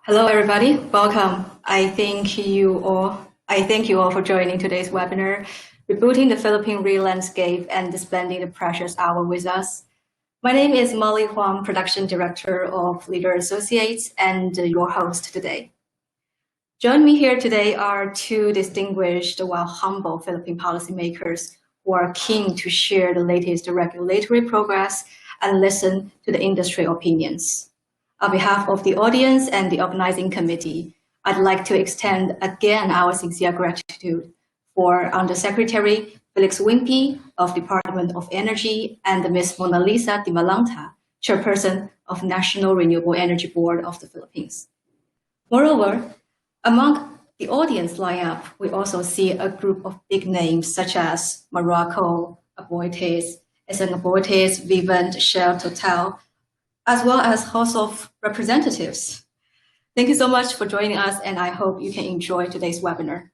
Hello, everybody. Welcome. I thank you all for joining today's webinar, Rebooting the Philippine Real Landscape and Spending the Precious Hour with us. My name is Molly Huang, Production Director of Leader Associates and your host today. Joining me here today are two distinguished while humble Philippine policymakers who are keen to share the latest regulatory progress and listen to the industry opinions. On behalf of the audience and the organizing committee, I'd like to extend again our sincere gratitude for Undersecretary Felix of Department of Energy and Ms. Monalisa Dimalanta, Chairperson of National Renewable Energy Board of the Philippines. Moreover, among the audience lineup, we also see a group of big names such as Morocco, Aboitiz, ASEAN Aboitiz, Vivint, Shell, Total, as well as House of Representatives. Thank you so much for joining us, and I hope you can enjoy today's webinar.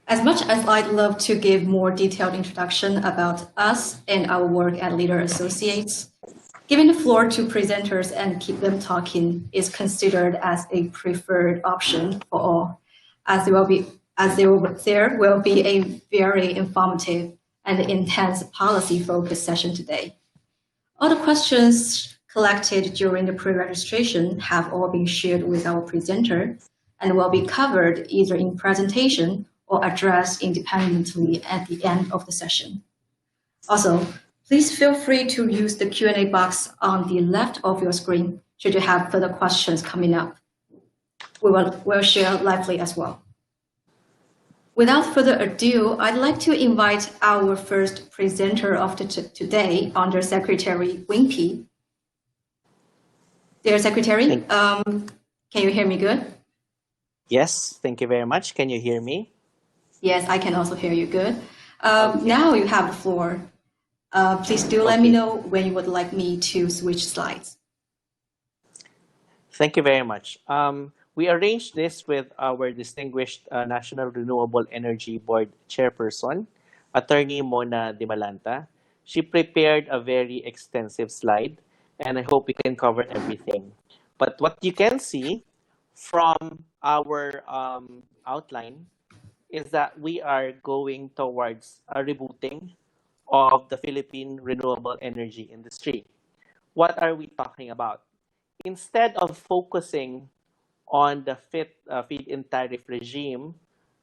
As much as I'd love to give more detailed introduction about us and our work at Leader Associates, giving the floor to presenters and keep them talking is considered as a preferred option for all, as there will be a very informative and intense policy-focused session today. All the questions collected during the pre-registration have all been shared with our presenter and will be covered either in presentation or addressed independently at the end of the session. Also, please feel free to use the Q&A box on the left of your screen should you have further questions coming up. We'll share lively as well. Without further ado, I'd like to invite our first presenter of today, Undersecretary Wimpy. Dear Secretary, can you hear me good? Yes, thank you very much. Can you hear me? Yes, I can also hear you good. Now you have the floor. Please do let me know when you would like me to switch slides. Thank you very much. We arranged this with our distinguished National Renewable Energy Board Chairperson, Attorney Mona Dimalanta. She prepared a very extensive slide, and I hope we can cover everything. But what you can see from our outline is that we are going towards a rebooting of the Philippine renewable energy industry. What are we talking about? Instead of focusing on the feed-in tariff regime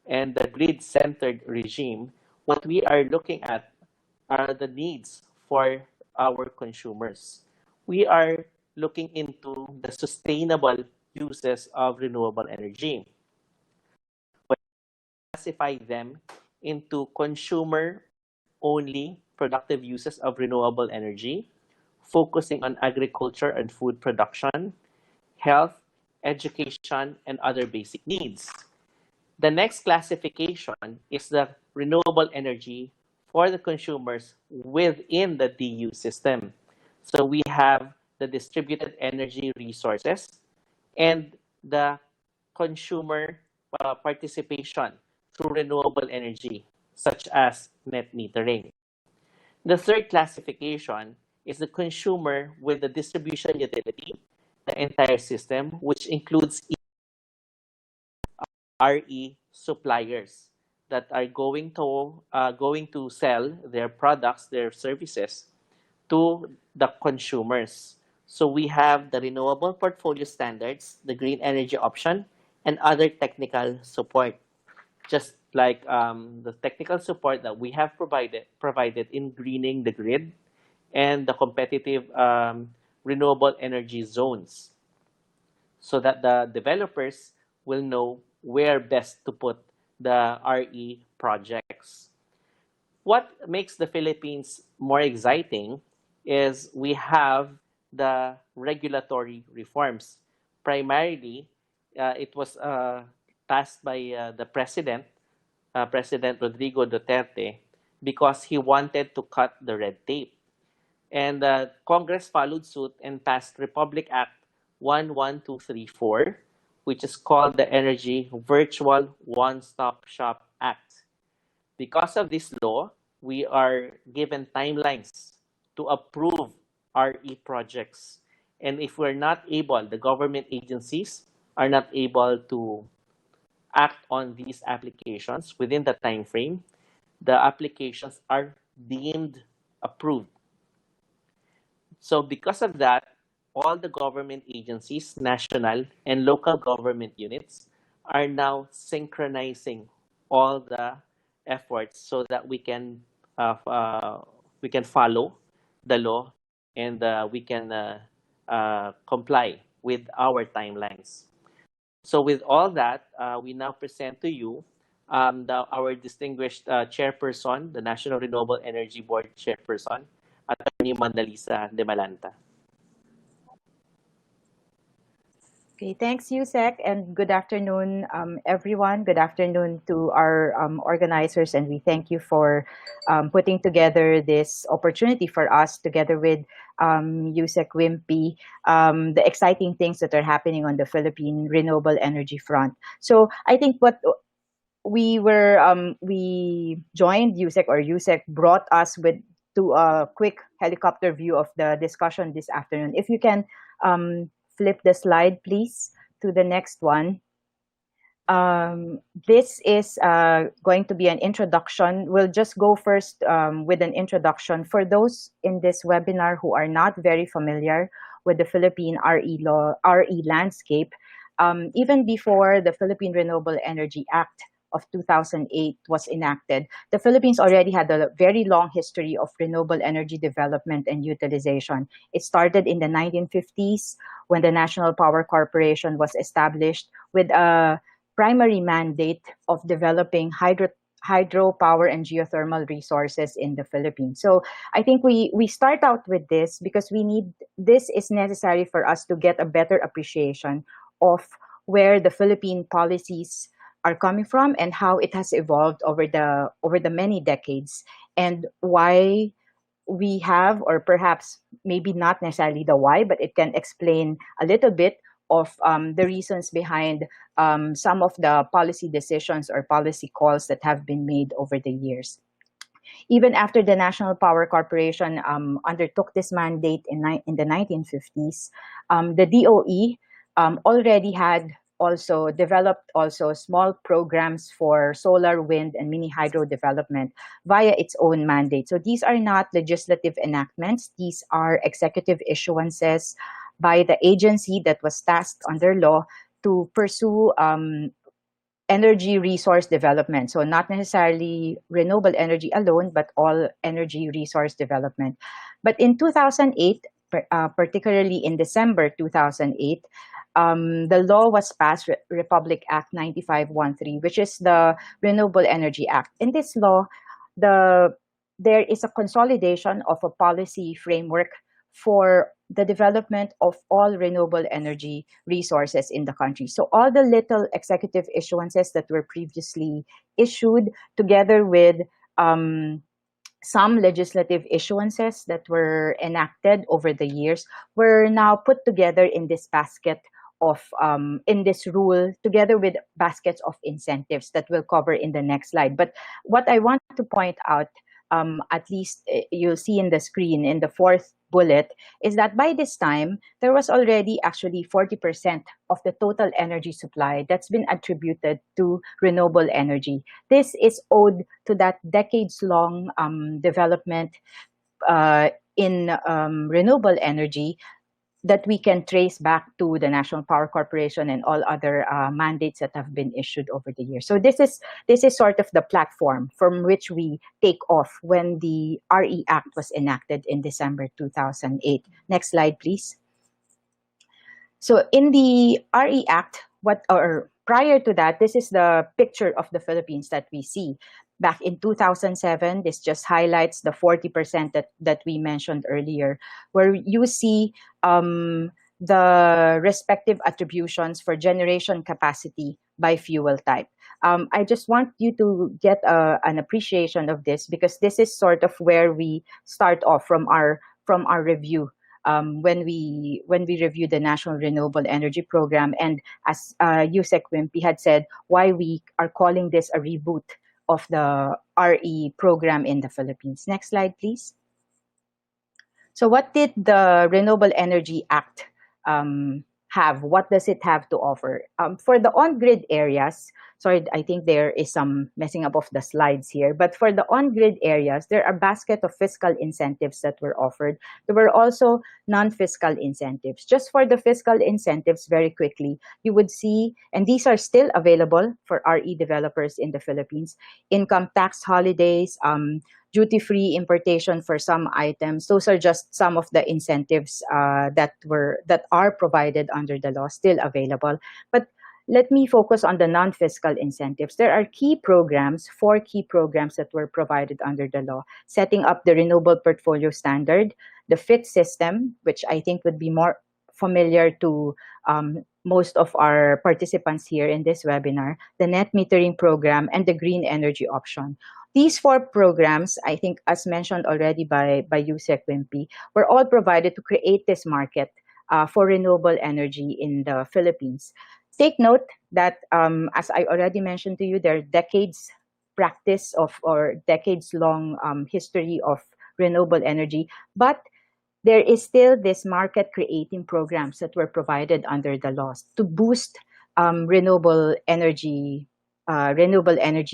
and the grid-centered regime, what we are looking at are the needs for our consumers. We are looking into the sustainable uses of renewable energy. We classify them into consumer-only productive uses of renewable energy, focusing on agriculture and food production, health, education, and other basic needs. The next classification is the renewable energy for the consumers within the DU system. So we have the distributed energy resources and the consumer participation through renewable energy, such as net metering. The third classification is the consumer with the distribution utility, the entire system, which includes RE suppliers that are going to sell their products, their services to the consumers. So we have the renewable portfolio standards, the green energy option, and other technical support, just like the technical support that we have provided in greening the grid and the competitive renewable energy zones, so that the developers will know where best to put the RE projects. What makes the Philippines more exciting is we have the regulatory reforms. Primarily, it was passed by the President Rodrigo Duterte, because he wanted to cut the red tape. And Congress followed suit and passed Republic Act 11234, which is called the Energy Virtual One-Stop Shop Act. Because of this law, we are given timelines to approve RE projects. And if we're not able, the government agencies are not able to act on these applications within the time frame, the applications are deemed approved. So because of that, all the government agencies, national and local government units, are now synchronizing all the efforts so that we can follow the law and we can comply with our timelines. So with all that, we now present to you our distinguished chairperson, the National Renewable Energy Board chairperson, Attorney Monalisa Dimalanta. Okay, thanks, Yusek, and good afternoon, everyone. Good afternoon to our organizers, and we thank you for putting together this opportunity for us, together with Yusek Wimpy, the exciting things that are happening on the Philippine renewable energy front. So I think what we joined Yusek, or Yusek brought us with to a quick helicopter view of the discussion this afternoon. If you can flip the slide, please, to the next one. This is going to be an introduction. We'll just go first with an introduction. For those in this webinar who are not very familiar with the Philippine RE landscape, even before the Philippine Renewable Energy Act of 2008 was enacted, the Philippines already had a very long history of renewable energy development and utilization. It started in the 1950s when the National Power Corporation was established with a primary mandate of developing hydropower and geothermal resources in the Philippines. So I think we start out with this because this is necessary for us to get a better appreciation of where the Philippine policies are coming from and how it has evolved over the many decades, and why we have, or perhaps maybe not necessarily the why, but it can explain a little bit of the reasons behind some of the policy decisions or policy calls that have been made over the years. Even after the National Power Corporation undertook this mandate in the 1950s, the DOE already had also developed small programs for solar, wind, and mini hydro development via its own mandate. So these are not legislative enactments. These are executive issuances by the agency that was tasked under law to pursue energy resource development. So not necessarily renewable energy alone, but all energy resource development. But in 2008, particularly in December 2008, the law was passed, Republic Act 9513, which is the Renewable Energy Act. In this law, there is a consolidation of a policy framework for the development of all renewable energy resources in the country. So all the little executive issuances that were previously issued, together with some legislative issuances that were enacted over the years, were now put together in this basket of in this rule, together with baskets of incentives that we'll cover in the next slide. But what I want to point out, at least you'll see in the screen in the fourth bullet, is that by this time there was already actually 40% of the total energy supply that's been attributed to renewable energy. This is owed to that decades-long development in renewable energy that we can trace back to the National Power Corporation and all other mandates that have been issued over the years. So this is sort of the platform from which we take off when the RE Act was enacted in December 2008. Next slide, please. So in the RE Act, prior to that, this is the picture of the Philippines that we see. Back in 2007, this just highlights the 40% that we mentioned earlier, where you see the respective attributions for generation capacity by fuel type. I just want you to get an appreciation of this, because this is sort of where we start off from our review. When we review the National Renewable Energy Program, and as Yusek Wimpy had said, why we are calling this a reboot of the RE program in the Philippines. Next slide, please. So what did the Renewable Energy Act have? What does it have to offer? For the on-grid areas, sorry, I think there is some messing up of the slides here, but for the on-grid areas, there are a basket of fiscal incentives that were offered. There were also non-fiscal incentives. Just for the fiscal incentives, very quickly, you would see, and these are still available for RE developers in the Philippines, income tax holidays, duty-free importation for some items. Those are just some of the incentives that are provided under the law, still available. But let me focus on the non-fiscal incentives. There are key programs, 4 key programs that were provided under the law, setting up the Renewable Portfolio Standard, the FIT system, which I think would be more familiar to most of our participants here in this webinar, the net metering program, and the green energy option. These 4 programs, I think, as mentioned already by Yusek Wimpy, were all provided to create this market for renewable energy in the Philippines. Take note that, as I already mentioned to you, there are decades practice of or decades long history of renewable energy, but there is still this market creating programs that were provided under the laws to boost renewable energy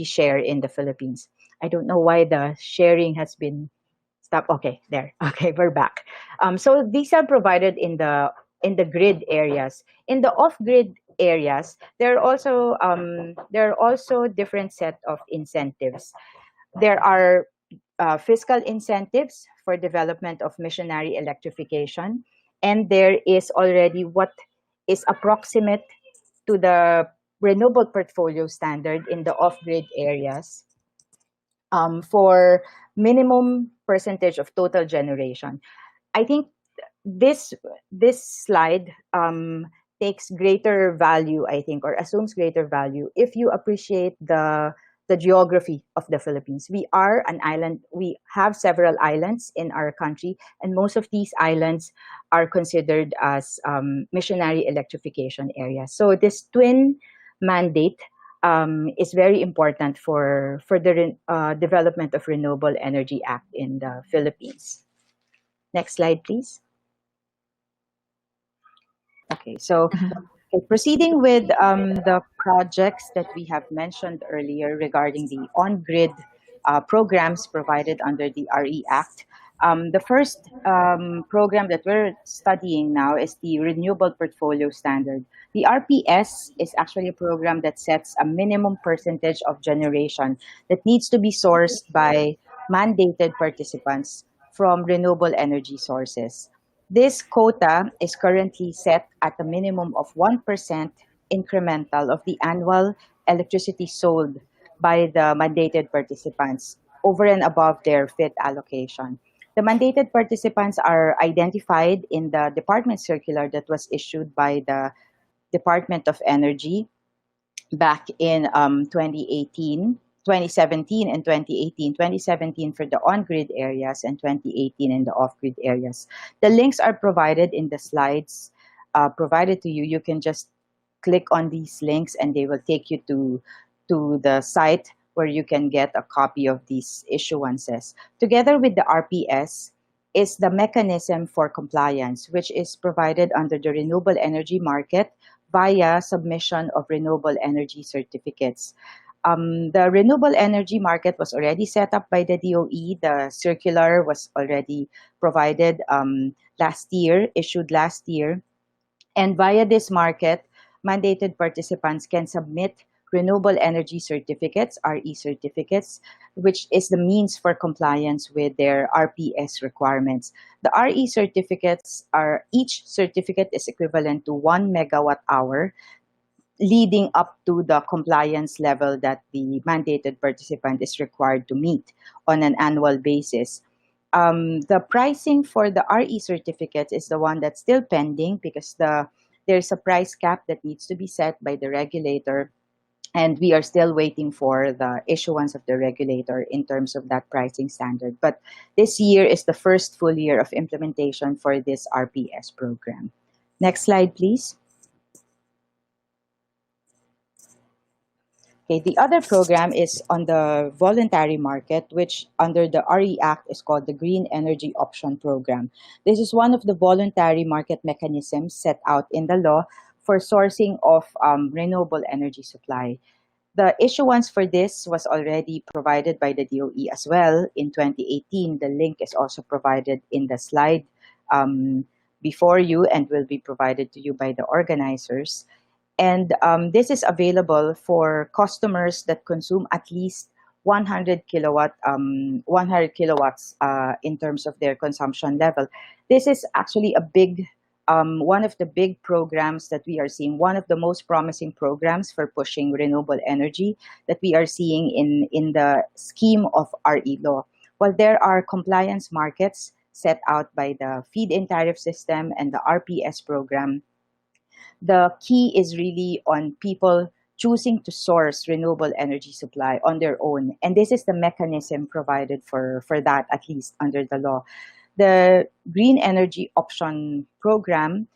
share in the Philippines. I don't know why the sharing has been stopped. Okay, there. Okay, we're back. So these are provided in the grid areas. In the off-grid areas, there are also different set of incentives. There are fiscal incentives for development of Missionary electrification, and there is already what is approximate to the renewable portfolio standard in the off-grid areas for minimum percentage of total generation. I think this slide takes greater value, I think, or assumes greater value if you appreciate the geography of the Philippines. We are an island. We have several islands in our country, and most of these islands are considered as missionary electrification areas. So this twin mandate is very important for the development of Renewable Energy Act in the Philippines. Next slide, please. Okay, so proceeding with the projects that we have mentioned earlier regarding the on-grid programs provided under the RE Act. The first program that we're studying now is the Renewable Portfolio Standard. The RPS is actually a program that sets a minimum percentage of generation that needs to be sourced by mandated participants from renewable energy sources. This quota is currently set at a minimum of 1% incremental of the annual electricity sold by the mandated participants over and above their FIT allocation. The mandated participants are identified in the department circular that was issued by the Department of Energy back in 2017 and 2018. 2017 for the on-grid areas and 2018 in the off-grid areas. The links are provided in the slides provided to you. You can just click on these links and they will take you to the site where you can get a copy of these issuances. Together with the RPS is the mechanism for compliance, which is provided under the renewable energy market via submission of renewable energy certificates. The renewable energy market was already set up by the DOE. The circular was already provided issued last year. And via this market, mandated participants can submit renewable energy certificates, RE certificates, which is the means for compliance with their RPS requirements. The RE certificates each certificate is equivalent to 1 megawatt hour, leading up to the compliance level that the mandated participant is required to meet on an annual basis. The pricing for the RE certificates is the one that's still pending because there's a price cap that needs to be set by the regulator, and we are still waiting for the issuance of the regulator in terms of that pricing standard. But this year is the first full year of implementation for this RPS program. Next slide, please. Okay, the other program is on the voluntary market, which under the RE Act is called the Green Energy Option Program. This is one of the voluntary market mechanisms set out in the law for sourcing of renewable energy supply. The issuance for this was already provided by the DOE as well in 2018. The link is also provided in the slide um, before you and will be provided to you by the organizers. And this is available for customers that consume at least 100 kilowatts in terms of their consumption level. This is actually a big, one of the big programs that we are seeing, one of the most promising programs for pushing renewable energy that we are seeing in the scheme of RE law. While there are compliance markets set out by the feed-in tariff system and the RPS program, the key is really on people choosing to source renewable energy supply on their own. And this is the mechanism provided for that, at least under the law. The Green Energy Option Program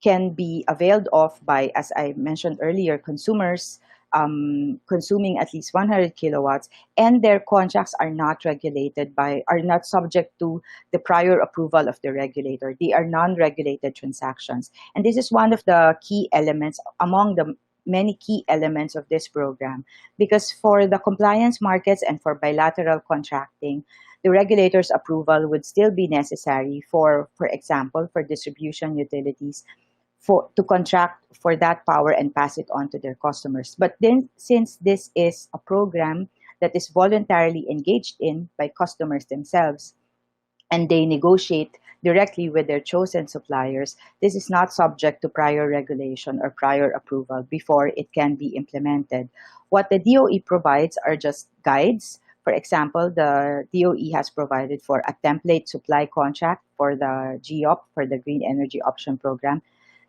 can be availed of by, as I mentioned earlier, consumers consuming at least 100 kilowatts, and their contracts are not are not subject to the prior approval of the regulator. They are non-regulated transactions. And this is one of the key elements among the many key elements of this program, because for the compliance markets and for bilateral contracting, the regulator's approval would still be necessary for example, for distribution utilities to contract for that power and pass it on to their customers. But then, since this is a program that is voluntarily engaged in by customers themselves, and they negotiate directly with their chosen suppliers, this is not subject to prior regulation or prior approval before it can be implemented. What the DOE provides are just guides. For example, the DOE has provided for a template supply contract for the GOP, for the Green Energy Option Program,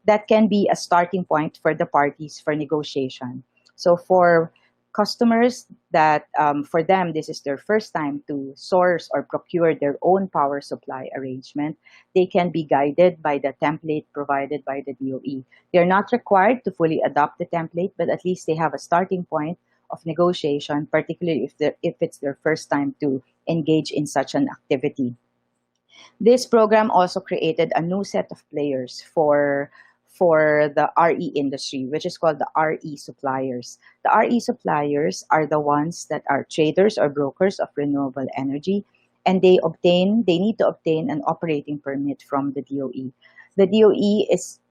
that can be a starting point for the parties for negotiation. So for customers that, for them, this is their first time to source or procure their own power supply arrangement, they can be guided by the template provided by the DOE. They're not required to fully adopt the template, but at least they have a starting point of negotiation, particularly if it's their first time to engage in such an activity. This program also created a new set of players for the RE industry, which is called the RE suppliers. The RE suppliers are the ones that are traders or brokers of renewable energy, and they need to obtain an operating permit from the DOE.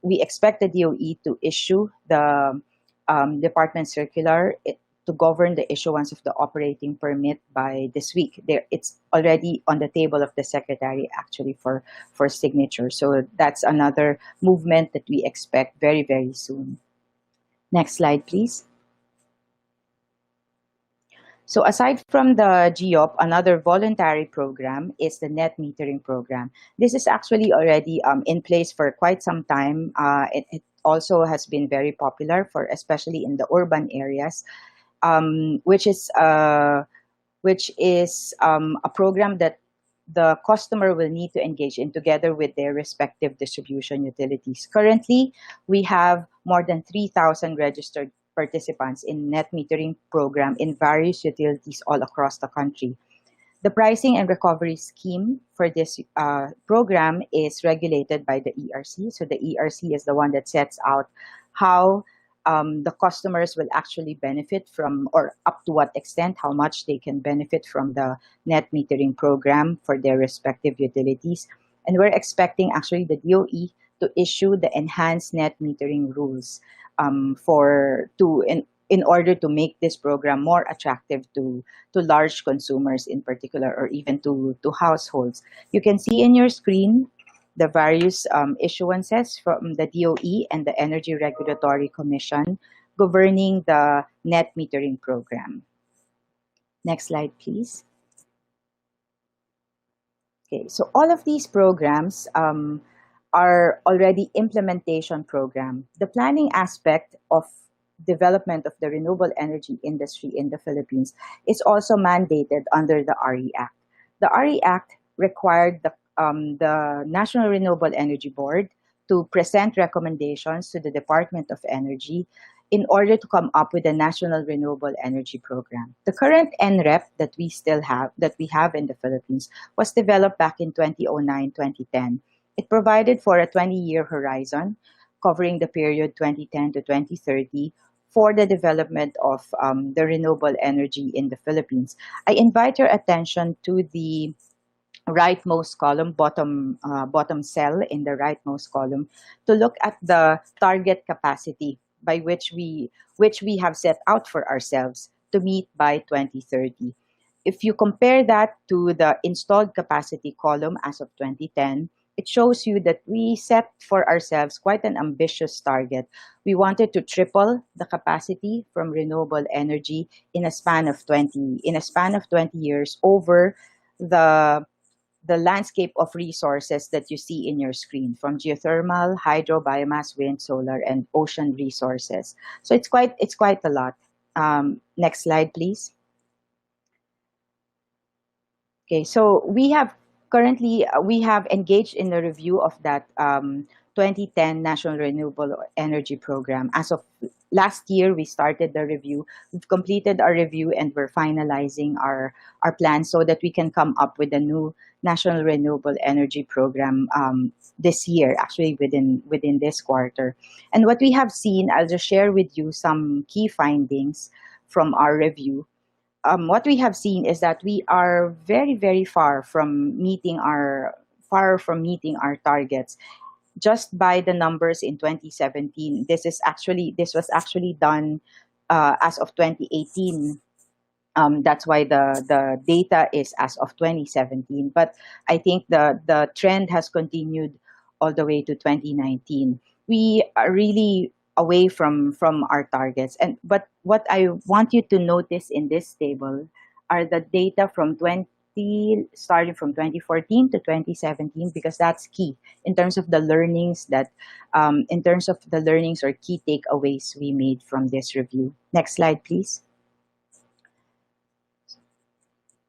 We expect the DOE to issue the department circular to govern the issuance of the operating permit by this week. It's already on the table of the secretary actually for signature. So that's another movement that we expect very, very soon. Next slide, please. So aside from the GOP, another voluntary program is the net metering program. This is actually already in place for quite some time. It also has been very popular especially in the urban areas. Which is a program that the customer will need to engage in together with their respective distribution utilities. Currently, we have more than 3,000 registered participants in net metering program in various utilities all across the country. The pricing and recovery scheme for this program is regulated by the ERC. So the ERC is the one that sets out how the customers will actually benefit from, or up to what extent, how much they can benefit from the net metering program for their respective utilities. And we're expecting actually the DOE to issue the enhanced net metering rules in order to make this program more attractive to large consumers in particular, or even to households. You can see in your screen the various issuances from the DOE and the Energy Regulatory Commission governing the net metering program. Next slide, please. Okay, so all of these programs are already implementation program. The planning aspect of development of the renewable energy industry in the Philippines is also mandated under the RE Act. The RE Act required the National Renewable Energy Board to present recommendations to the Department of Energy in order to come up with a national renewable energy program. The current NREP that we have in the Philippines was developed back in 2009-2010. It provided for a 20-year horizon covering the period 2010 to 2030 for the development of the renewable energy in the Philippines. I invite your attention to the rightmost column, bottom cell in the rightmost column, to look at the target capacity by which we have set out for ourselves to meet by 2030. If you compare that to the installed capacity column as of 2010, it shows you that we set for ourselves quite an ambitious target. We wanted to triple the capacity from renewable energy in a span of 20 years over the landscape of resources that you see in your screen, from geothermal, hydro, biomass, wind, solar, and ocean resources. So it's quite a lot. Next slide, please. Okay, so we have engaged in a review of that 2010 National Renewable Energy Program. As of last year, we started the review. We've completed our review and we're finalizing our plan so that we can come up with a new National Renewable Energy Program this year, actually within this quarter. And what we have seen, I'll just share with you some key findings from our review. What we have seen is that we are very, very far from meeting our targets. Just by the numbers in 2017, this was actually done as of 2018. That's why the data is as of 2017. But I think the trend has continued all the way to 2019. We are really away from our targets. But what I want you to notice in this table are the data from starting from 2014 to 2017, because that's key in terms of the learnings or key takeaways we made from this review. Next slide, please.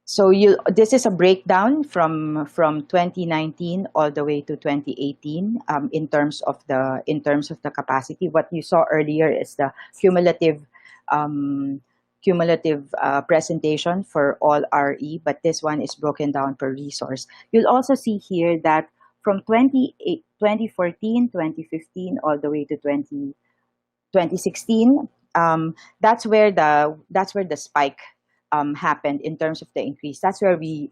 So this is a breakdown from 2019 all the way to 2018 in terms of the capacity. What you saw earlier is the cumulative presentation for all RE, but this one is broken down per resource. You'll also see here that from 2014, 2015, all the way to 2016, that's where the spike happened in terms of the increase. That's where we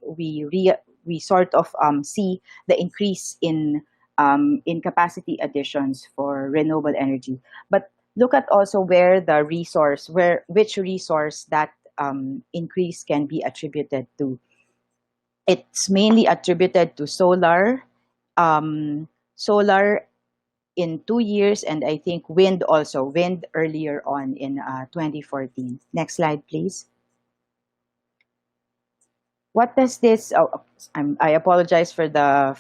sort of see the increase in capacity additions for renewable energy. But look at also which resource that increase can be attributed to. It's mainly attributed to solar in 2 years, and I think wind earlier on in 2014. Next slide, please. What does this? I apologize for the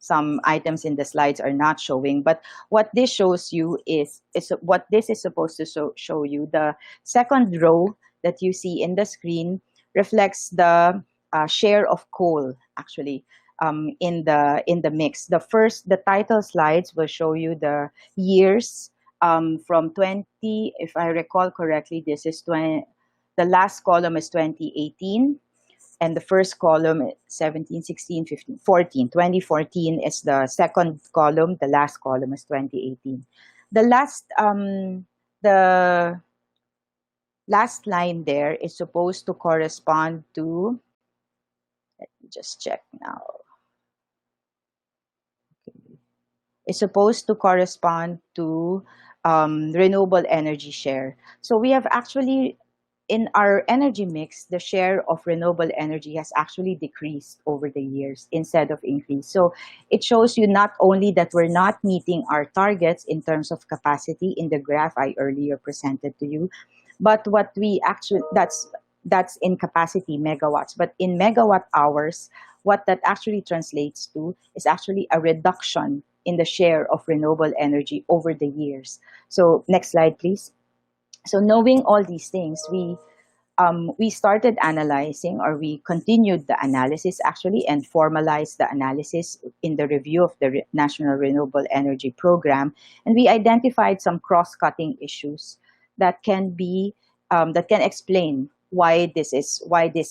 some items in the slides are not showing, but what this shows you is what this is supposed to show you. The second row that you see in the screen reflects the share of coal actually in the mix. The title slides will show you the years from 20, if I recall correctly, this is 20. The last column is 2018, and the first column is 17, 16, 15, 14. 2014 is the second column. The last column is 2018. The last line there is supposed to correspond to, let me just check now. It's supposed to correspond to renewable energy share. So we have actually, in our energy mix, the share of renewable energy has actually decreased over the years instead of increased. So it shows you not only that we're not meeting our targets in terms of capacity in the graph I earlier presented to you, but what we actually, that's in capacity megawatts, but in megawatt hours, what that actually translates to is actually a reduction in the share of renewable energy over the years. So next slide, please. So knowing all these things, we we started analyzing, or we continued the analysis actually, and formalized the analysis in the review of the National Renewable Energy Program, and we identified some cross-cutting issues that can be that can explain why this is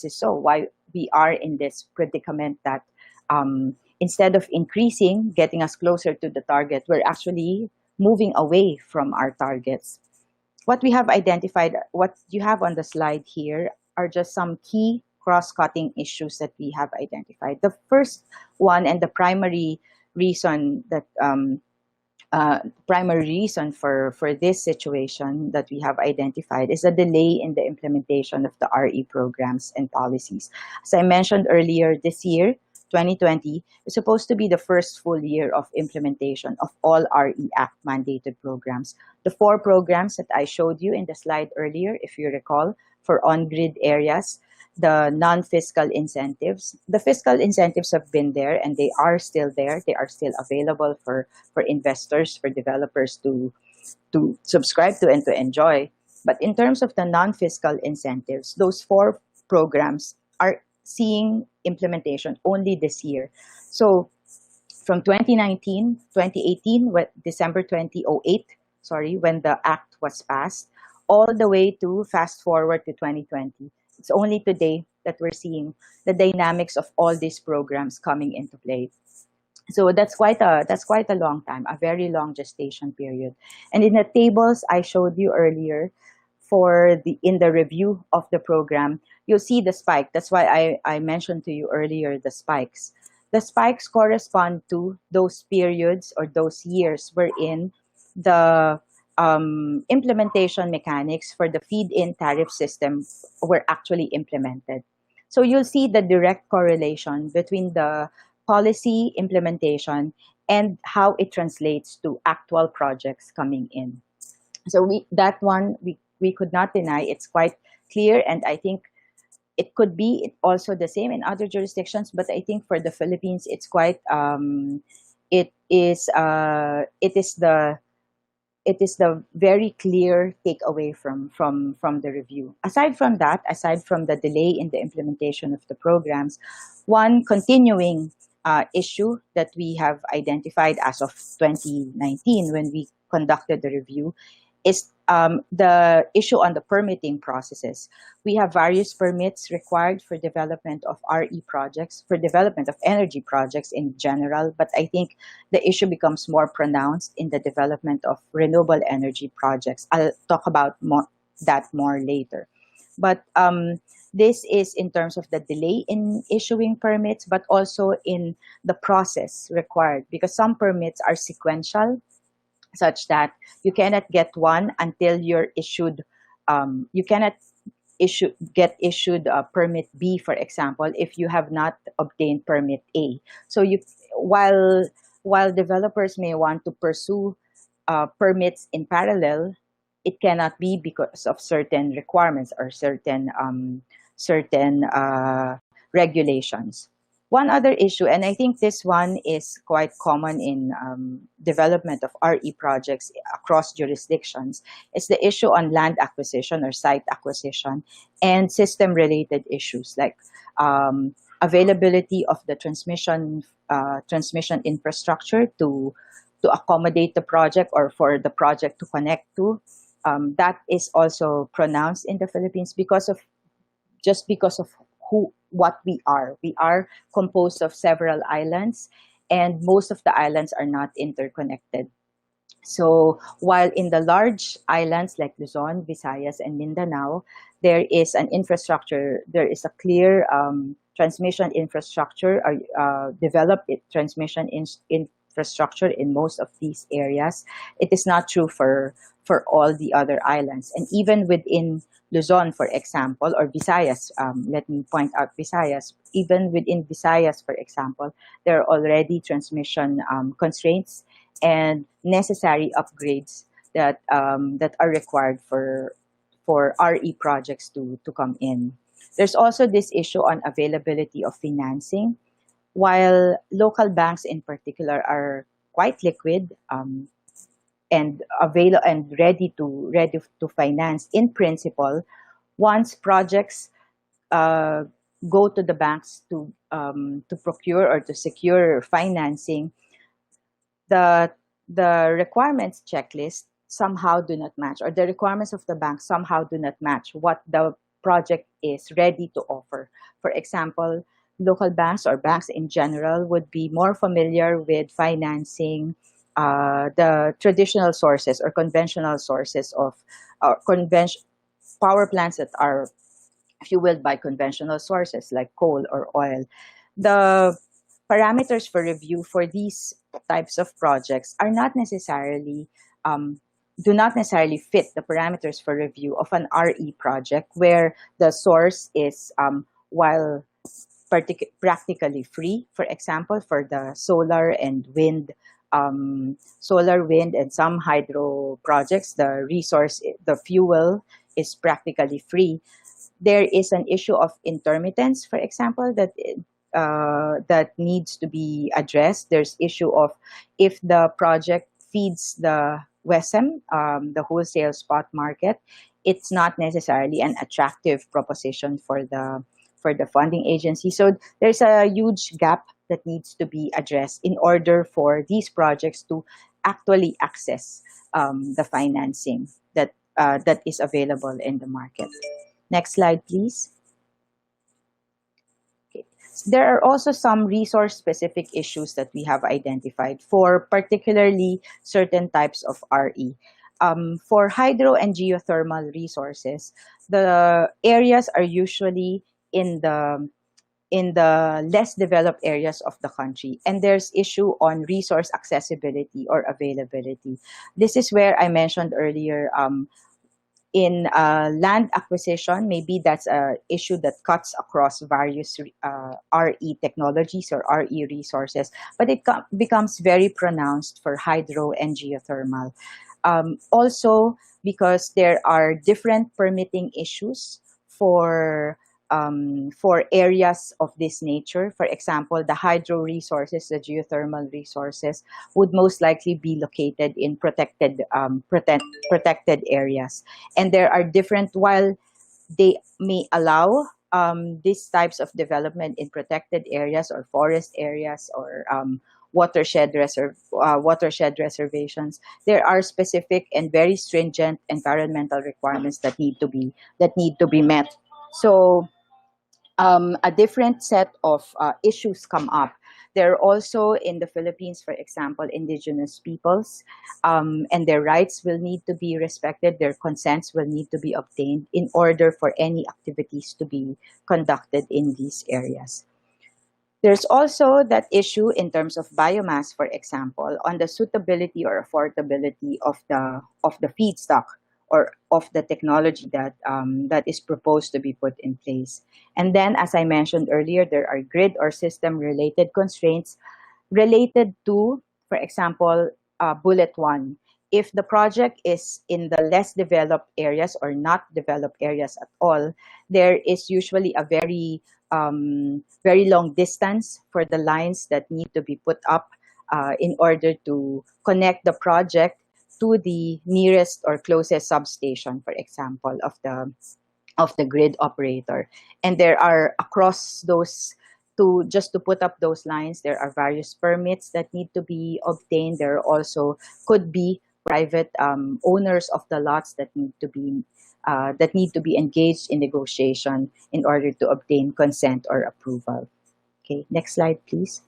so, why we are in this predicament that instead of increasing, getting us closer to the target, we're actually moving away from our targets. What we have identified, what you have on the slide here, are just some key cross-cutting issues that we have identified. The first one, and the primary reason that for this situation that we have identified, is a delay in the implementation of the RE programs and policies. As I mentioned earlier, this year, 2020, is supposed to be the first full year of implementation of all RE Act mandated programs. The 4 programs that I showed you in the slide earlier, if you recall, for on-grid areas, the non-fiscal incentives. The fiscal incentives have been there, and they are still there. They are still available for investors, for developers to subscribe to and to enjoy. But in terms of the non-fiscal incentives, those 4 programs are seeing implementation only this year. So from 2019, 2018, December 2008, when the act was passed, all the way to fast forward to 2020. It's only today that we're seeing the dynamics of all these programs coming into play. So that's quite a long time, a very long gestation period. And in the tables I showed you earlier, in the review of the program, you'll see the spike. That's why I mentioned to you earlier the spikes. The spikes correspond to those periods or those years wherein the implementation mechanics for the feed-in tariff system were actually implemented. So you'll see the direct correlation between the policy implementation and how it translates to actual projects coming in. So we could not deny. It's quite clear, and I think it could be also the same in other jurisdictions, but I think for the Philippines, it's quite it is the very clear takeaway from the review. Aside from the delay in the implementation of the programs, one continuing issue that we have identified as of 2019 when we conducted the review is the issue on the permitting processes. We have various permits required for development of RE projects, for development of energy projects in general, but I think the issue becomes more pronounced in the development of renewable energy projects. I'll talk about that more later. But this is in terms of the delay in issuing permits, but also in the process required, because some permits are sequential, such that you cannot get one until you're issued. You cannot get issued permit B, for example, if you have not obtained permit A. So while developers may want to pursue permits in parallel, it cannot be because of certain requirements or certain regulations. One other issue, and I think this one is quite common in development of RE projects across jurisdictions, is the issue on land acquisition or site acquisition and system-related issues like availability of the transmission infrastructure to accommodate the project or for the project to connect to. That is also pronounced in the Philippines because of what we are. We are composed of several islands, and most of the islands are not interconnected. So while in the large islands like Luzon, Visayas, and Mindanao, there is an infrastructure, there is a clear transmission infrastructure, developed transmission infrastructure in most of these areas. It is not true for all the other islands. And even within Luzon, for example, or Visayas, let me point out Visayas, even within Visayas, for example, there are already transmission constraints and necessary upgrades that are required for RE projects to come in. There's also this issue on availability of financing. While local banks in particular are quite liquid, and ready to finance in principle, once projects go to the banks to procure or to secure financing, the requirements checklist somehow do not match, or the requirements of the bank somehow do not match what the project is ready to offer. For example, local banks or banks in general would be more familiar with financing the traditional sources or conventional sources of power plants that are fueled by conventional sources like coal or oil. The parameters for review for these types of projects are not necessarily do not necessarily fit the parameters for review of an RE project, where the source is while practically free. For example, for the solar, wind, and some hydro projects, the fuel is practically free. There is an issue of intermittence, for example, that needs to be addressed. There's issue of if the project feeds the WESM, the wholesale spot market, it's not necessarily an attractive proposition for the funding agency. So there's a huge gap that needs to be addressed in order for these projects to actually access the financing that is available in the market. Next slide, please. Okay. There are also some resource-specific issues that we have identified for particularly certain types of RE. For hydro and geothermal resources, the areas are usually in the less developed areas of the country, and there's issue on resource accessibility or availability. This is where I mentioned earlier, in land acquisition, maybe that's an issue that cuts across various RE technologies or RE resources, but it becomes very pronounced for hydro and geothermal. Also, because there are different permitting issues for areas of this nature. For example, the hydro resources, the geothermal resources would most likely be located in protected areas. And there are different, while they may allow these types of development in protected areas or forest areas or watershed reservations, there are specific and very stringent environmental requirements that need to be met. So a different set of issues come up. There are also in the Philippines, for example, indigenous peoples, and their rights will need to be respected. Their consents will need to be obtained in order for any activities to be conducted in these areas. There's also that issue in terms of biomass, for example, on the suitability or affordability of the feedstock or of the technology that is proposed to be put in place. And then, as I mentioned earlier, there are grid or system-related constraints related to, for example, bullet one. If the project is in the less developed areas or not developed areas at all, there is usually a very long distance for the lines that need to be put up in order to connect the project to the nearest or closest substation, for example, of the grid operator. And there are across those, to put up those lines, there are various permits that need to be obtained. There also could be private owners of the lots that need to be engaged in negotiation in order to obtain consent or approval. Okay, next slide, please.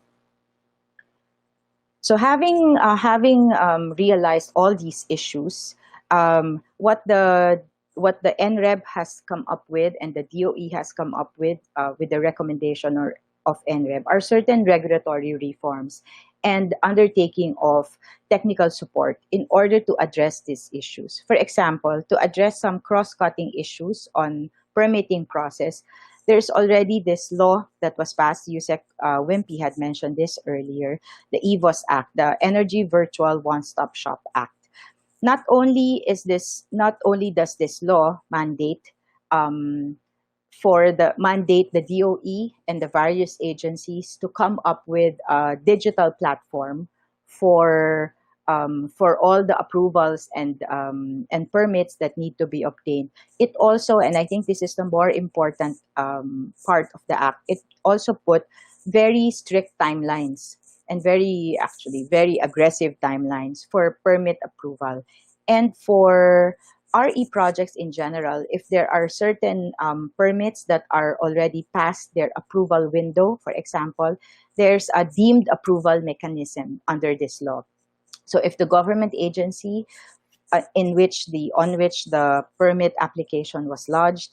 So having realized all these issues, what the NREB has come up with and the DOE has come up with the recommendation of NREB are certain regulatory reforms and undertaking of technical support in order to address these issues. For example, to address some cross-cutting issues on permitting process, there's already this law that was passed. Yusek Wimpy had mentioned this earlier, the EVOS Act, the Energy Virtual One-Stop Shop Act. Not only does this law mandate the DOE and the various agencies to come up with a digital platform for for all the approvals and permits that need to be obtained. It also, and I think this is the more important part of the act, it also put very strict timelines and very aggressive timelines for permit approval. And for RE projects in general, if there are certain permits that are already past their approval window, for example, there's a deemed approval mechanism under this law. So if the government agency on which the permit application was lodged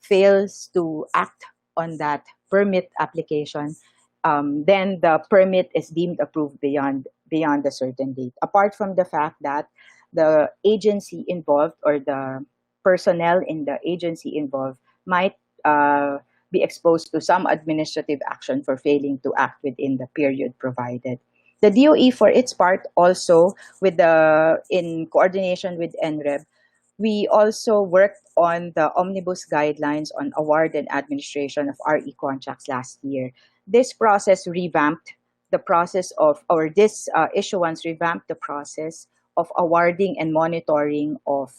fails to act on that permit application, then the permit is deemed approved beyond a certain date. Apart from the fact that the agency involved or the personnel in the agency involved might be exposed to some administrative action for failing to act within the period provided. The DOE, for its part, also in coordination with NREB, we also worked on the Omnibus guidelines on award and administration of RE contracts last year. This process revamped the process of, or this issuance revamped the process of awarding and monitoring of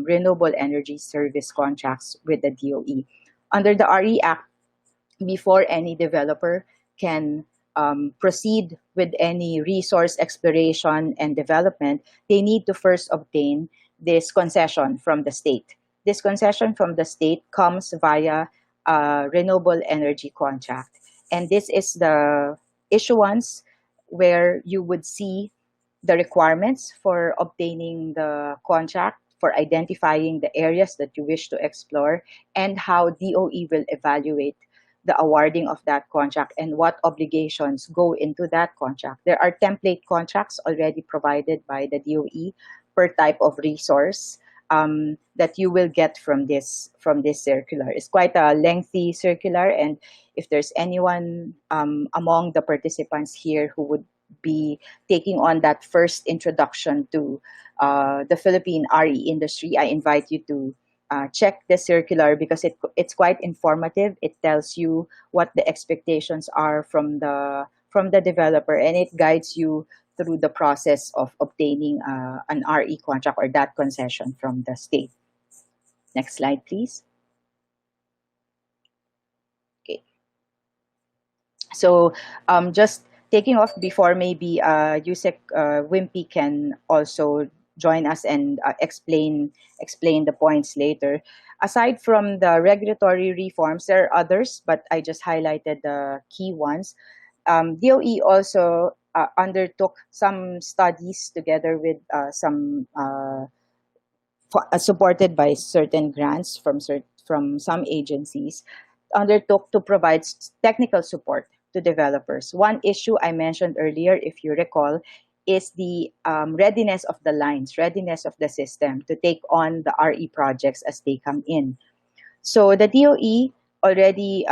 renewable energy service contracts with the DOE. Under the RE Act, before any developer can proceed with any resource exploration and development, they need to first obtain this concession from the state. This concession from the state comes via a renewable energy contract. And this is the issuance where you would see the requirements for obtaining the contract, for identifying the areas that you wish to explore, and how DOE will evaluate the awarding of that contract and what obligations go into that contract. There are template contracts already provided by the DOE per type of resource that you will get from this circular. It's quite a lengthy circular, and if there's anyone among the participants here who would be taking on that first introduction to the Philippine RE industry, I invite you to check the circular because it's quite informative. It tells you what the expectations are from the developer, and it guides you through the process of obtaining an RE contract or that concession from the state. Next slide, please. Okay. So just taking off before maybe Yusek Wimpy can also join us and explain the points later. Aside from the regulatory reforms, there are others, but I just highlighted the key ones. DOE also undertook some studies together with supported by certain grants from some agencies, undertook to provide technical support to developers. One issue I mentioned earlier, if you recall, is the readiness of the lines, readiness of the system to take on the RE projects as they come in. So the DOE already,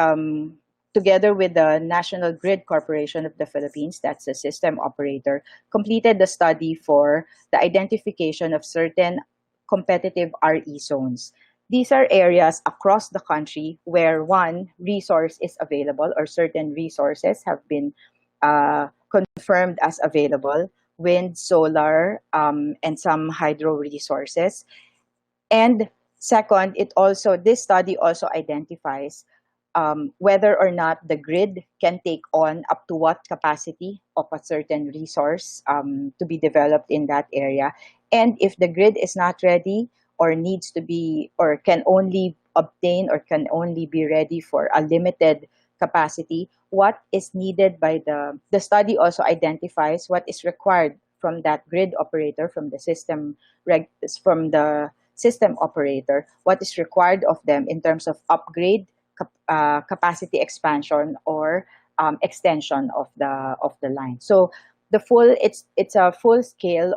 together with the National Grid Corporation of the Philippines, that's the system operator, completed the study for the identification of certain competitive RE zones. These are areas across the country where one resource is available or certain resources have been confirmed as available: wind, solar, and some hydro resources. And second, this study also identifies whether or not the grid can take on up to what capacity of a certain resource to be developed in that area. And if the grid is not ready or needs to be, or can only obtain or can only be ready for a limited capacity, what is needed by the study also identifies what is required from that grid operator, from the system operator, what is required of them in terms of upgrade, capacity expansion, or extension of the line. So it's a full scale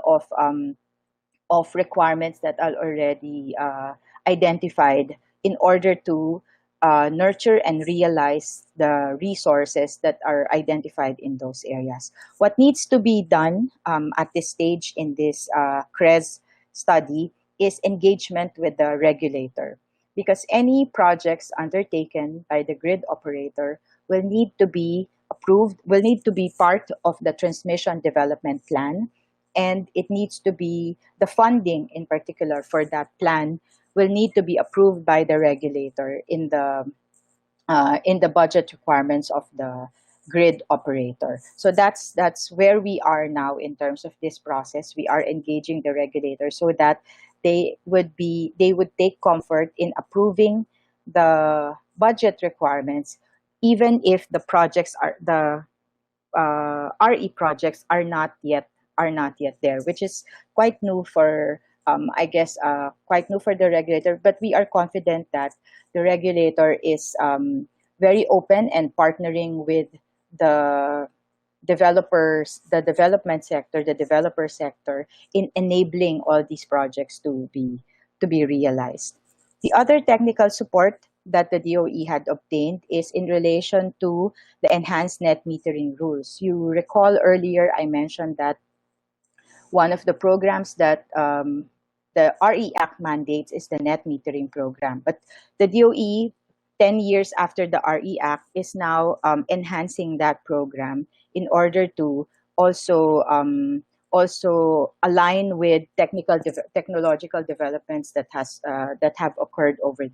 of requirements that are already identified in order to nurture and realize the resources that are identified in those areas. What needs to be done at this stage in this CREZ study is engagement with the regulator, because any projects undertaken by the grid operator will need to be approved, will need to be part of the transmission development plan, and it needs to be, the funding in particular for that plan will need to be approved by the regulator in the budget requirements of the grid operator. So that's where we are now in terms of this process. We are engaging the regulator so that they would take comfort in approving the budget requirements, even if the projects are the RE projects are not yet there, which is quite new for I guess quite new for the regulator. But we are confident that the regulator is very open and partnering with the developers, the development sector, the developer sector in enabling all these projects to be realized. The other technical support that the DOE had obtained is in relation to the enhanced net metering rules. You recall earlier I mentioned that one of the programs that the RE Act mandates is the net metering program. But the DOE, 10 years after the RE Act, is now enhancing that program in order to also also align with technological developments that have occurred over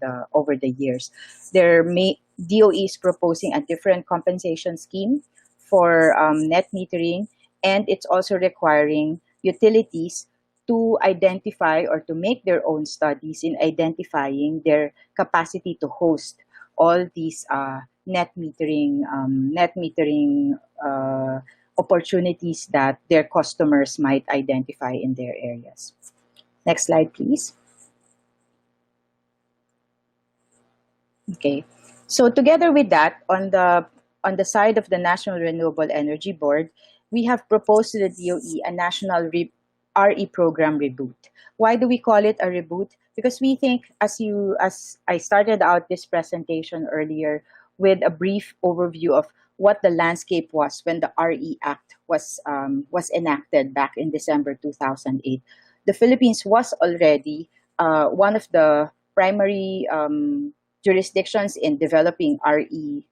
the years. DOE is proposing a different compensation scheme for net metering, and it's also requiring utilities to identify or to make their own studies in identifying their capacity to host all these net metering opportunities that their customers might identify in their areas. Next slide, please. Okay, so together with that, on the side of the National Renewable Energy Board, we have proposed to the DOE a national RE program reboot. Why do we call it a reboot? Because we think, as I started out this presentation earlier with a brief overview of what the landscape was when the RE Act was enacted back in December 2008. The Philippines was already one of the primary jurisdictions in developing RE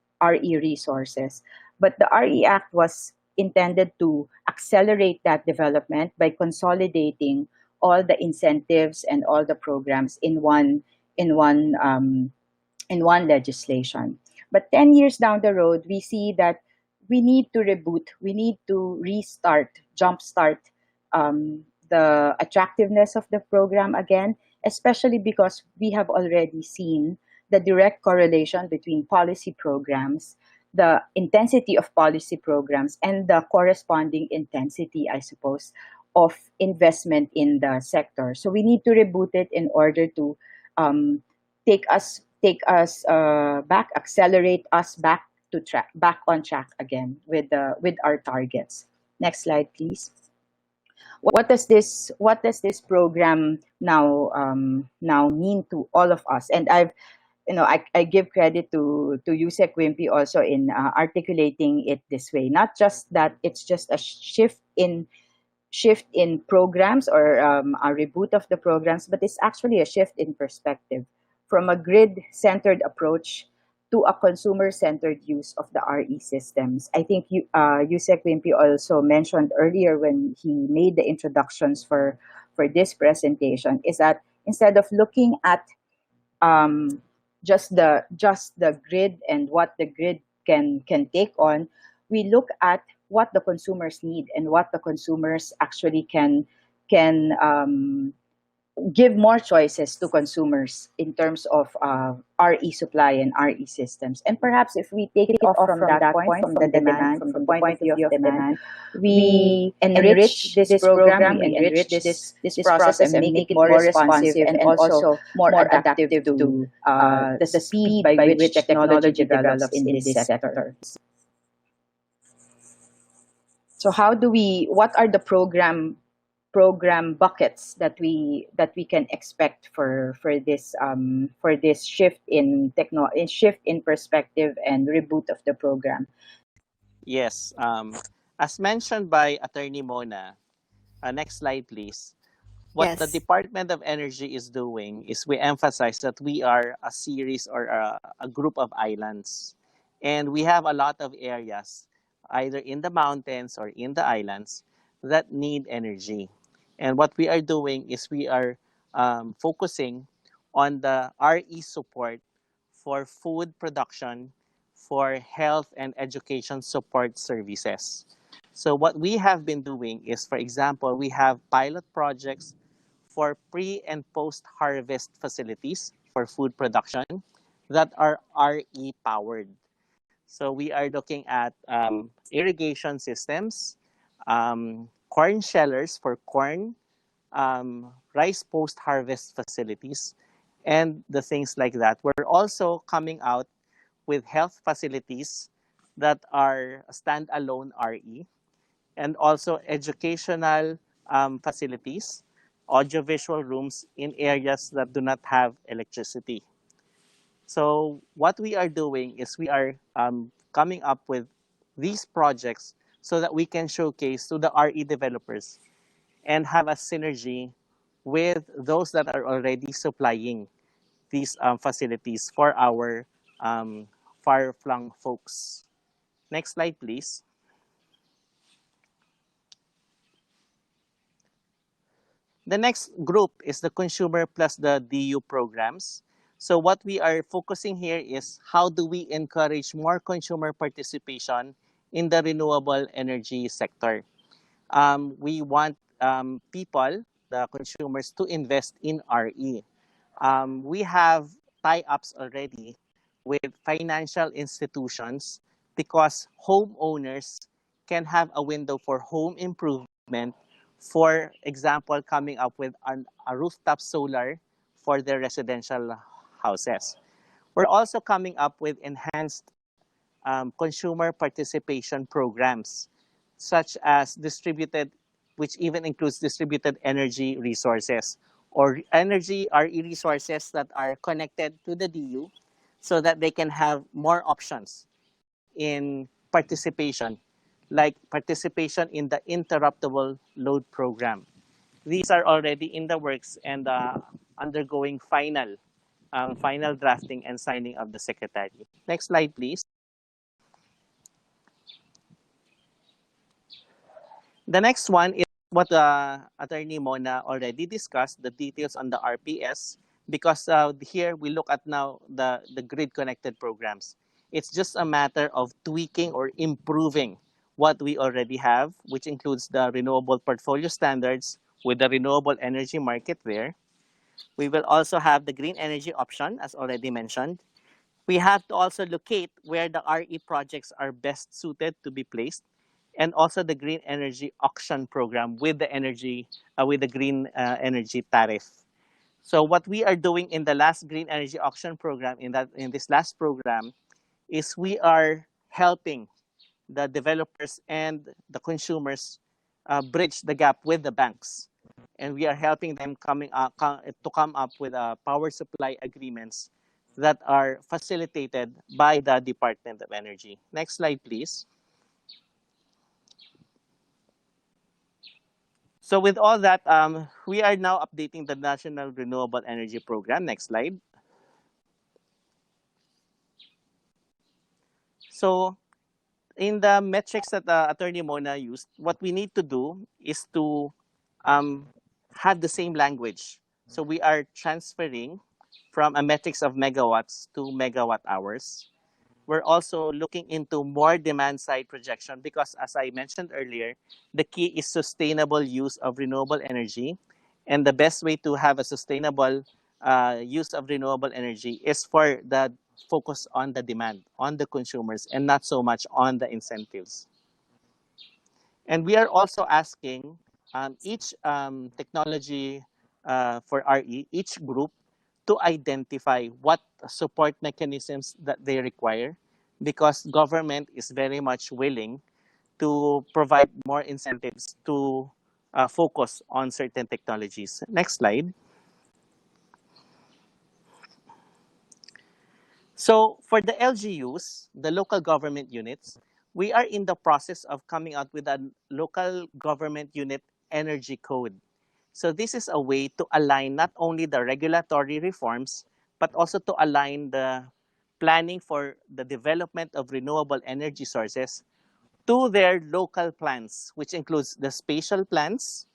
resources, but the RE Act was intended to accelerate that development by consolidating all the incentives and all the programs in one legislation. But 10 years down the road, we see that we need to reboot, we need to restart, jumpstart the attractiveness of the program again, especially because we have already seen the direct correlation between policy programs, the intensity of policy programs, and the corresponding intensity, I suppose, of investment in the sector. So we need to reboot it in order to take us back, accelerate us back on track again with our targets. Next slide, please. What does this program now mean to all of us? And I give credit to Yusek Wimpy also in articulating it this way. Not just that it's just a shift in programs or a reboot of the programs, but it's actually a shift in perspective from a grid-centered approach to a consumer-centered use of the RE systems. I think Yusek Wimpy also mentioned earlier when he made the introductions for this presentation is that instead of looking at just the grid and what the grid can take on, we look at what the consumers need and what the consumers actually can give more choices to consumers in terms of RE supply and RE systems. And perhaps if we take it off from that point, from the demand, from the point of view of demand, we enrich this program, we enrich this process and make it more responsive and also more adaptive to the speed by which technology develops in this sector. So what are the program buckets that we can expect for this shift in perspective and reboot of the program? Yes. As mentioned by Attorney Mona, next slide, please. What the Yes. Department of Energy is doing is we emphasize that we are a series or a group of islands. And we have a lot of areas, either in the mountains or in the islands, that need energy. And what we are doing is we are focusing on the RE support for food production, for health and education support services. So what we have been doing is, for example, we have pilot projects for pre and post harvest facilities for food production that are RE powered. So we are looking at irrigation systems, corn shellers for corn, rice post harvest facilities, and the things like that. We're also coming out with health facilities that are standalone RE, and also educational facilities, audiovisual rooms in areas that do not have electricity. So what we are doing is we are coming up with these projects so that we can showcase to the RE developers and have a synergy with those that are already supplying these facilities for our far-flung folks. Next slide, please. The next group is the consumer plus the DU programs. So what we are focusing here is how do we encourage more consumer participation in the renewable energy sector. We want people, the consumers, to invest in RE. We have tie-ups already with financial institutions because homeowners can have a window for home improvement. For example, coming up with a rooftop solar for their residential houses. We're also coming up with enhanced consumer participation programs, such as distributed, which even includes distributed energy resources or energy RE resources that are connected to the DU so that they can have more options in participation, like participation in the interruptible load program. These are already in the works and undergoing final drafting and signing of the secretary. Next slide, please. The next one is what Attorney Mona already discussed, the details on the RPS, because here we look at now the grid-connected programs. It's just a matter of tweaking or improving what we already have, which includes the renewable portfolio standards with the renewable energy market there. We will also have the green energy option, as already mentioned. We have to also locate where the RE projects are best suited to be placed, and also the green energy auction program with the green energy tariff. So what we are doing in the last green energy auction program, in this last program, is we are helping the developers and the consumers bridge the gap with the banks, and we are helping them to come up with power supply agreements that are facilitated by the Department of Energy. Next slide, please. So with all that, we are now updating the National Renewable Energy Program. Next slide. So in the metrics that Attorney Mona used, what we need to do is to have the same language. So we are transferring from a metrics of megawatts to megawatt hours. We're also looking into more demand side projection because, as I mentioned earlier, the key is sustainable use of renewable energy. And the best way to have a sustainable use of renewable energy is for the focus on the demand, on the consumers, and not so much on the incentives. And we are also asking each technology for RE, each group, to identify what support mechanisms that they require, because government is very much willing to provide more incentives to focus on certain technologies. Next slide. So for the LGUs, the local government units, we are in the process of coming out with a local government unit energy code. So this is a way to align not only the regulatory reforms, but also to align the planning for the development of renewable energy sources to their local plans, which includes the spatial plans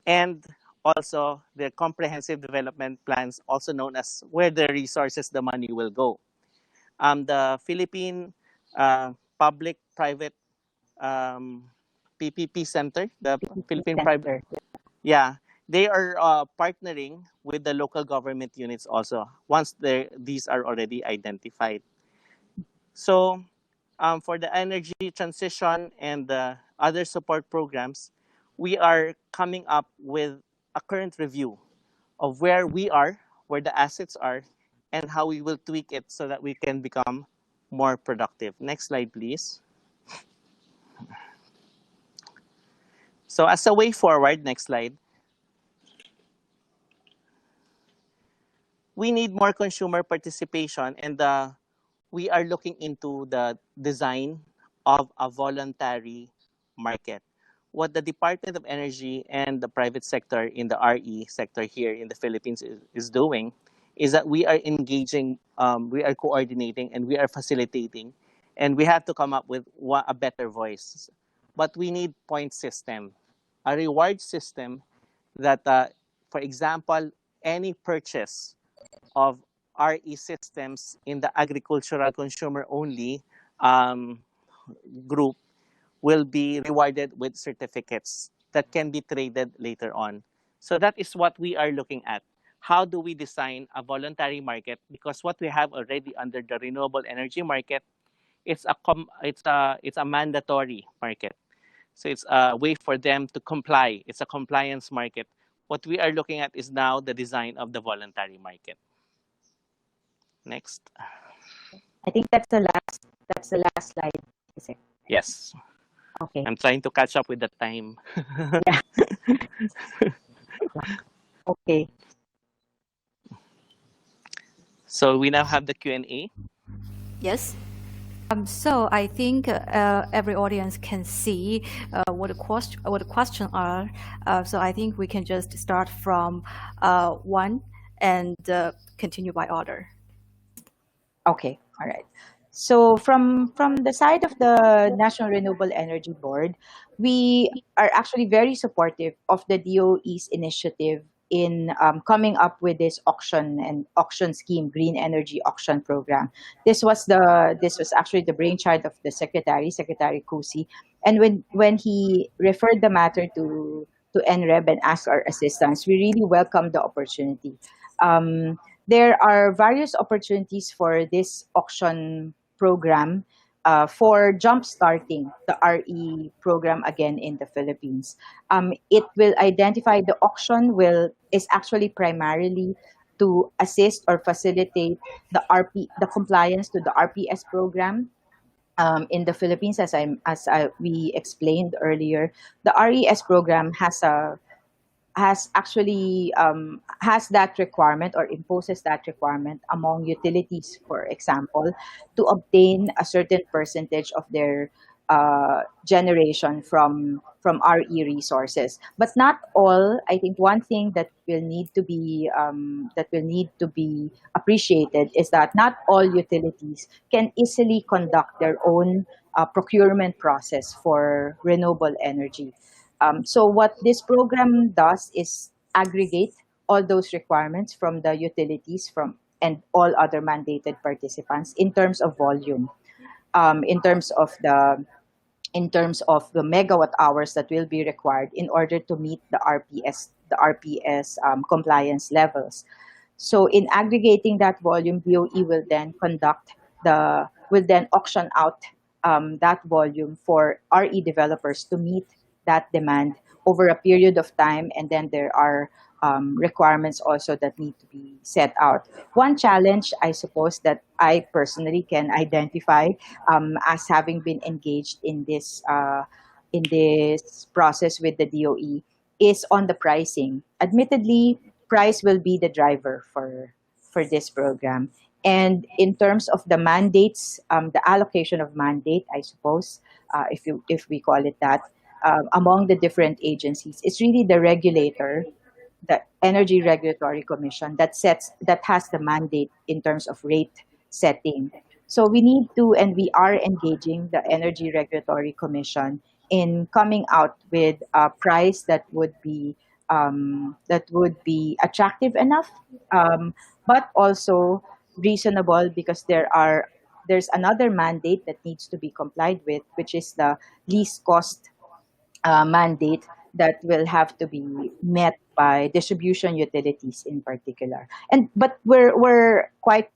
and also their comprehensive development plans, also known as where the resources, the money will go. The Philippine Public-Private PPP Center, the Philippine Private, Center. yeah, they are partnering with the local government units also once these are already identified. So for the energy transition and the other support programs, we are coming up with a current review of where we are, where the assets are, and how we will tweak it so that we can become more productive. Next slide, please. So as a way forward, next slide, we need more consumer participation, and we are looking into the design of a voluntary market. What the Department of Energy and the private sector in the RE sector here in the Philippines is doing is that we are engaging, we are coordinating, and we are facilitating, and we have to come up with a better voice. But we need point system, a reward system that, for example, any purchase of RE systems in the agricultural consumer only group will be rewarded with certificates that can be traded later on. So that is what we are looking at. How do we design a voluntary market? Because what we have already under the renewable energy market, it's a mandatory market. So it's a way for them to comply. It's a compliance market. What we are looking at is now the design of the voluntary market. Next. I think that's the last slide. Is it? Yes. Okay. I'm trying to catch up with the time. Yeah. Okay. So we now have the Q&A. Yes. So I think every audience can see what the questions are. So I think we can just start from one and continue by order. Okay. All right. So from the side of the National Renewable Energy Board, we are actually very supportive of the DOE's initiative in coming up with this auction scheme, Green Energy Auction Program. This was actually the brainchild of the Secretary Kusi, and when he referred the matter to NREB and asked our assistance, we really welcomed the opportunity. There are various opportunities for this auction program for jump-starting the RE program again in the Philippines. It will identify the auction is actually primarily to assist or facilitate the compliance to the RPS program. In the Philippines, we explained earlier, the RES program has that requirement or imposes that requirement among utilities, for example, to obtain a certain percentage of their generation from RE resources. But not all. I think one thing that will need to be appreciated is that not all utilities can easily conduct their own procurement process for renewable energy. So what this program does is aggregate all those requirements from the utilities and all other mandated participants in terms of volume, in terms of the megawatt hours that will be required in order to meet the RPS compliance levels. So in aggregating that volume, DOE will then auction out that volume for RE developers to meet that demand over a period of time, and then there are requirements also that need to be set out. One challenge, I suppose, that I personally can identify as having been engaged in this process with the DOE is on the pricing. Admittedly, price will be the driver for this program. And in terms of the mandates, the allocation of mandate, I suppose, if we call it that, among the different agencies, it's really the regulator, the Energy Regulatory Commission, that has the mandate in terms of rate setting. So we need to, and we are engaging the Energy Regulatory Commission in coming out with a price that would be attractive enough, but also reasonable, because there's another mandate that needs to be complied with, which is the least cost mandate that will have to be met by distribution utilities in particular. And but we're quite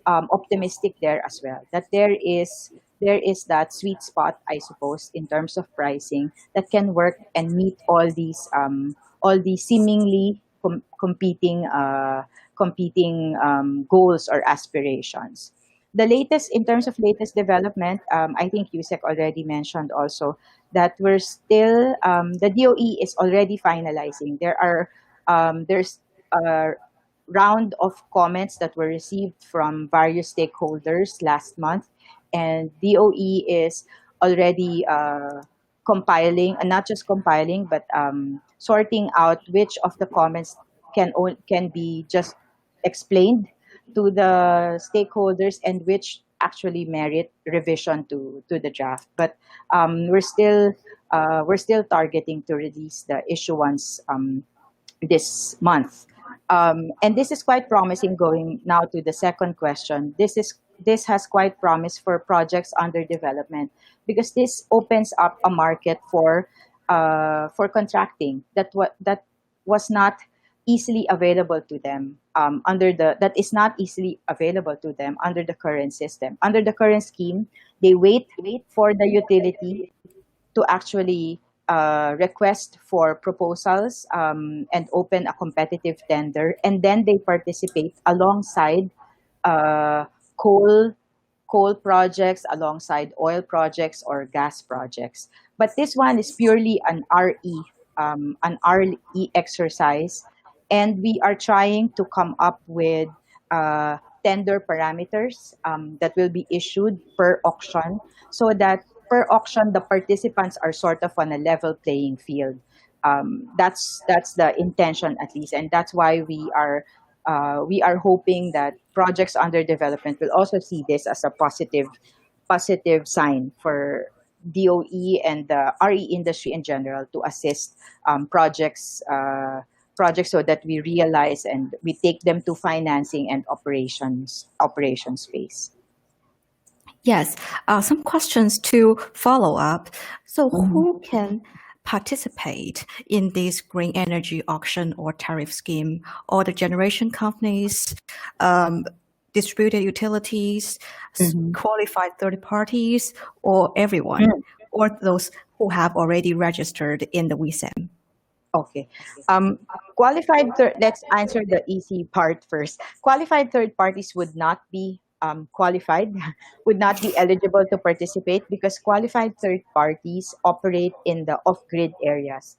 optimistic there as well, that there is that sweet spot, I suppose, in terms of pricing that can work and meet all these seemingly competing goals or aspirations. The latest, in terms of latest development, I think Yusek already mentioned also that the DOE is already finalizing. There's a round of comments that were received from various stakeholders last month, and DOE is already compiling, and not just compiling, but sorting out which of the comments can be just explained to the stakeholders and which actually merit revision to the draft. But we're still targeting to release the issuance this month. And this is quite promising. Going now to the second question, this has quite promise for projects under development, because this opens up a market for contracting that was not easily available to them that is not easily available to them under the current system. Under the current scheme, they wait for the utility to actually request for proposals, and open a competitive tender, and then they participate alongside uh, coal coal projects, alongside oil projects or gas projects. But this one is purely an RE exercise, and we are trying to come up with tender parameters that will be issued per auction, so that per auction the participants are sort of on a level playing field. That's the intention, at least, and that's why we are hoping that projects under development will also see this as a positive sign for DOE and the RE industry in general to assist projects so that we realize and we take them to financing and operations phase. Yes, some questions to follow up. So, who can participate in this green energy auction or tariff scheme? All the generation companies, distributed utilities, qualified third parties, or everyone, or those who have already registered in the WSEM? Okay. Let's answer the easy part first. Qualified third parties would not be qualified, would not be eligible to participate, because qualified third parties operate in the off-grid areas.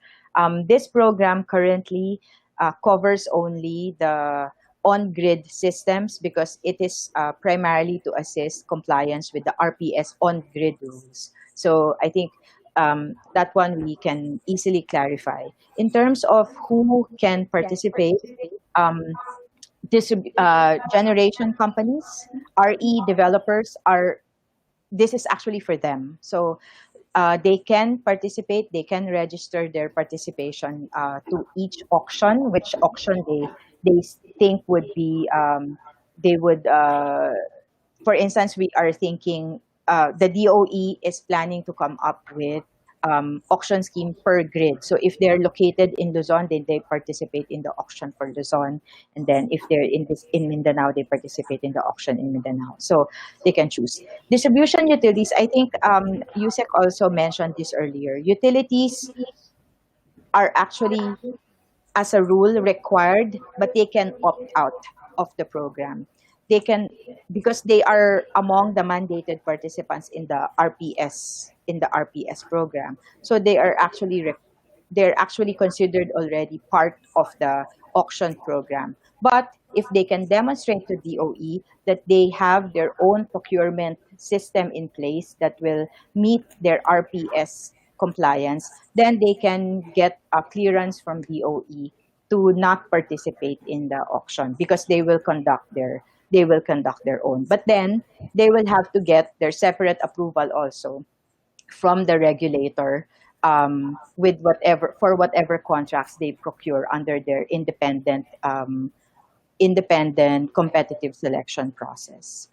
This program currently covers only the on-grid systems, because it is primarily to assist compliance with the RPS on-grid rules. So I think that one we can easily clarify. In terms of who can participate, generation companies, RE developers this is actually for them. So they can participate, they can register their participation to each auction, which auction they think would be, they would, for instance, we are thinking the DOE is planning to come up with auction scheme per grid. So if they're located in Luzon, then they participate in the auction for Luzon, and then if they're in Mindanao, they participate in the auction in Mindanao. So they can choose. Distribution utilities, I think Yusek also mentioned this earlier. Utilities are actually, as a rule, required, but they can opt out of the program. They can, because they are among the mandated participants in the RPS program. So they're actually considered already part of the auction program. But if they can demonstrate to DOE that they have their own procurement system in place that will meet their RPS compliance, then they can get a clearance from DOE to not participate in the auction, because they will conduct they will conduct their own. But then they will have to get their separate approval also from the regulator, with whatever contracts they procure under their independent competitive selection process.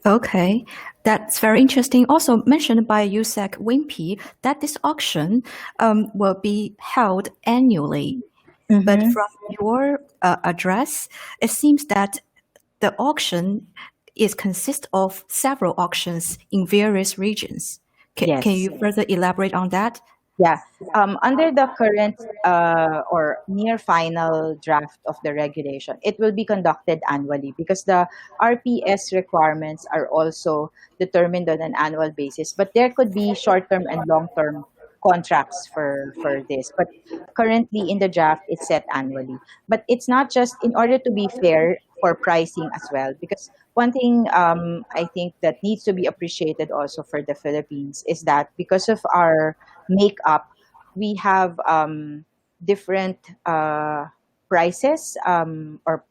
Okay, that's very interesting. Also mentioned by USEC Wimpy that this auction will be held annually. But from your address, it seems that the auction consists of several auctions in various regions. Can Yes. you further elaborate on that? Yeah. Under the current or near final draft of the regulation, it will be conducted annually because the RPS requirements are also determined on an annual basis. But there could be short-term and long-term contracts for this. But currently in the draft, it's set annually. But it's not just in order to be fair for pricing as well, because one thing I think that needs to be appreciated also for the Philippines is that because of our makeup, we have different prices or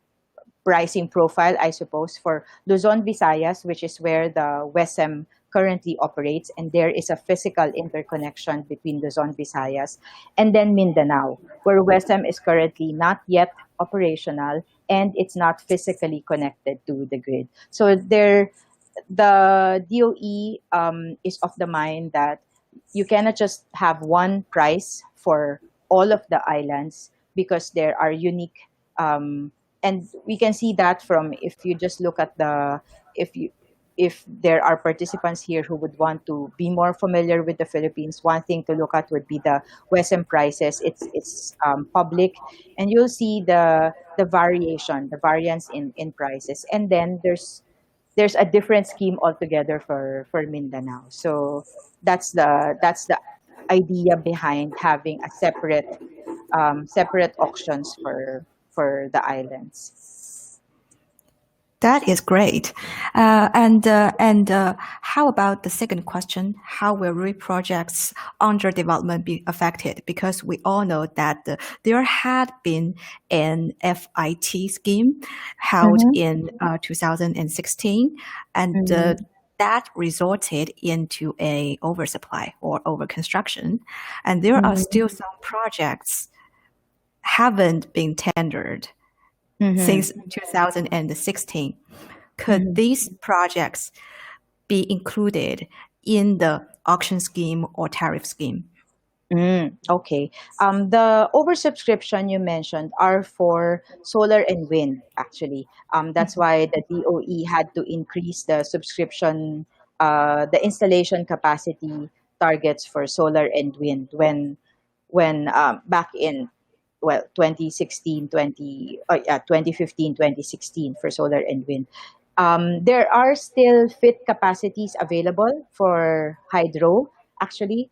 pricing profile, I suppose, for Luzon, Visayas, which is where the WESM currently operates, and there is a physical interconnection between Luzon, Visayas, and then Mindanao, where WESM is currently not yet operational and it's not physically connected to the grid. So the DOE is of the mind that you cannot just have one price for all of the islands because there are unique and we can see that from if you just look at if there are participants here who would want to be more familiar with the Philippines, one thing to look at would be the WESM prices. It's public, and you'll see the variance in prices. And then there's a different scheme altogether for Mindanao. So that's the idea behind having a separate auctions for the islands. That is great. And how about the second question? How will RE projects under development be affected? Because we all know that there had been an FIT scheme held in 2016, and that resulted into a oversupply or overconstruction. And there are still some projects haven't been tendered since 2016. Could these projects be included in the auction scheme or tariff scheme? Okay. The oversubscription you mentioned are for solar and wind, actually. That's why the DOE had to increase the subscription, the installation capacity targets for solar and wind when back in 2015, 2016 for solar and wind. There are still fit capacities available for hydro. Actually,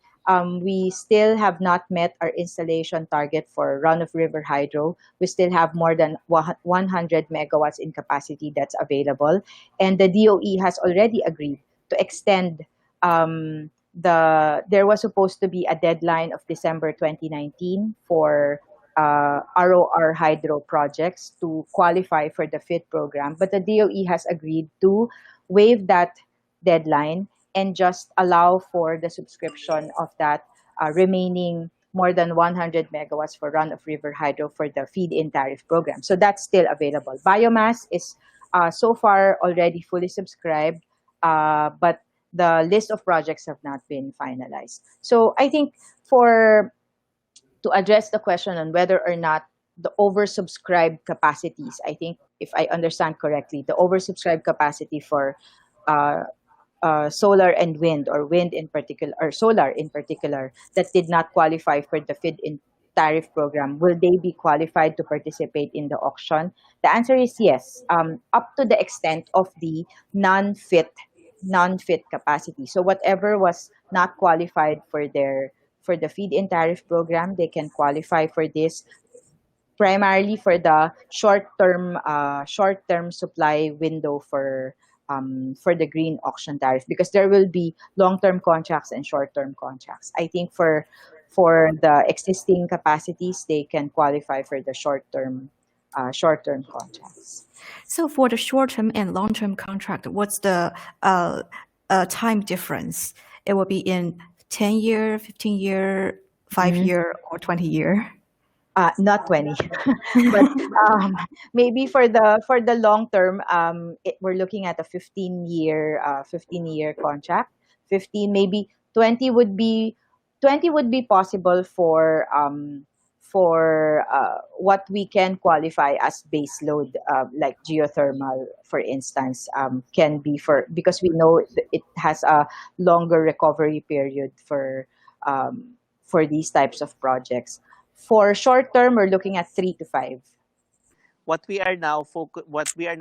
we still have not met our installation target for run-of-river hydro. We still have more than 100 megawatts in capacity that's available. And the DOE has already agreed to extend there was supposed to be a deadline of December 2019 for ROR hydro projects to qualify for the FIT program, but the DOE has agreed to waive that deadline and just allow for the subscription of that remaining more than 100 megawatts for run-of-river hydro for the feed-in tariff program. So that's still available. Biomass is so far already fully subscribed, but the list of projects have not been finalized. So I think to address the question on whether or not the oversubscribed capacities, I think if I understand correctly, the oversubscribed capacity for solar and wind, or wind in particular, or solar in particular, that did not qualify for the feed-in tariff program, will they be qualified to participate in the auction? The answer is yes, up to the extent of the non-fit capacity. So whatever was not qualified for the feed-in tariff program, they can qualify for this, primarily for the short-term supply window for the green auction tariff, because there will be long-term contracts and short-term contracts. I think for the existing capacities, they can qualify for the short-term short-term contracts. So for the short-term and long-term contract, what's the time difference? It will be in 10-year, 15-year, 5-year, or 20-year? Not 20, but maybe for the long term, we're looking at a 15-year contract. 15, maybe 20 would be possible for what we can qualify as base load, like geothermal, for instance, can be because we know it has a longer recovery period for these types of projects. For short term, we're looking at 3 to 5. What we are now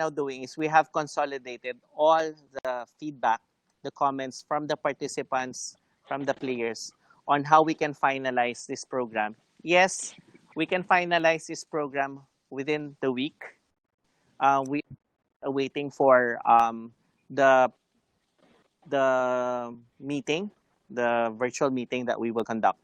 doing is we have consolidated all the feedback, the comments from the participants, from the players on how we can finalize this program. Yes, we can finalize this program within the week. We are waiting for the meeting, the virtual meeting that we will conduct,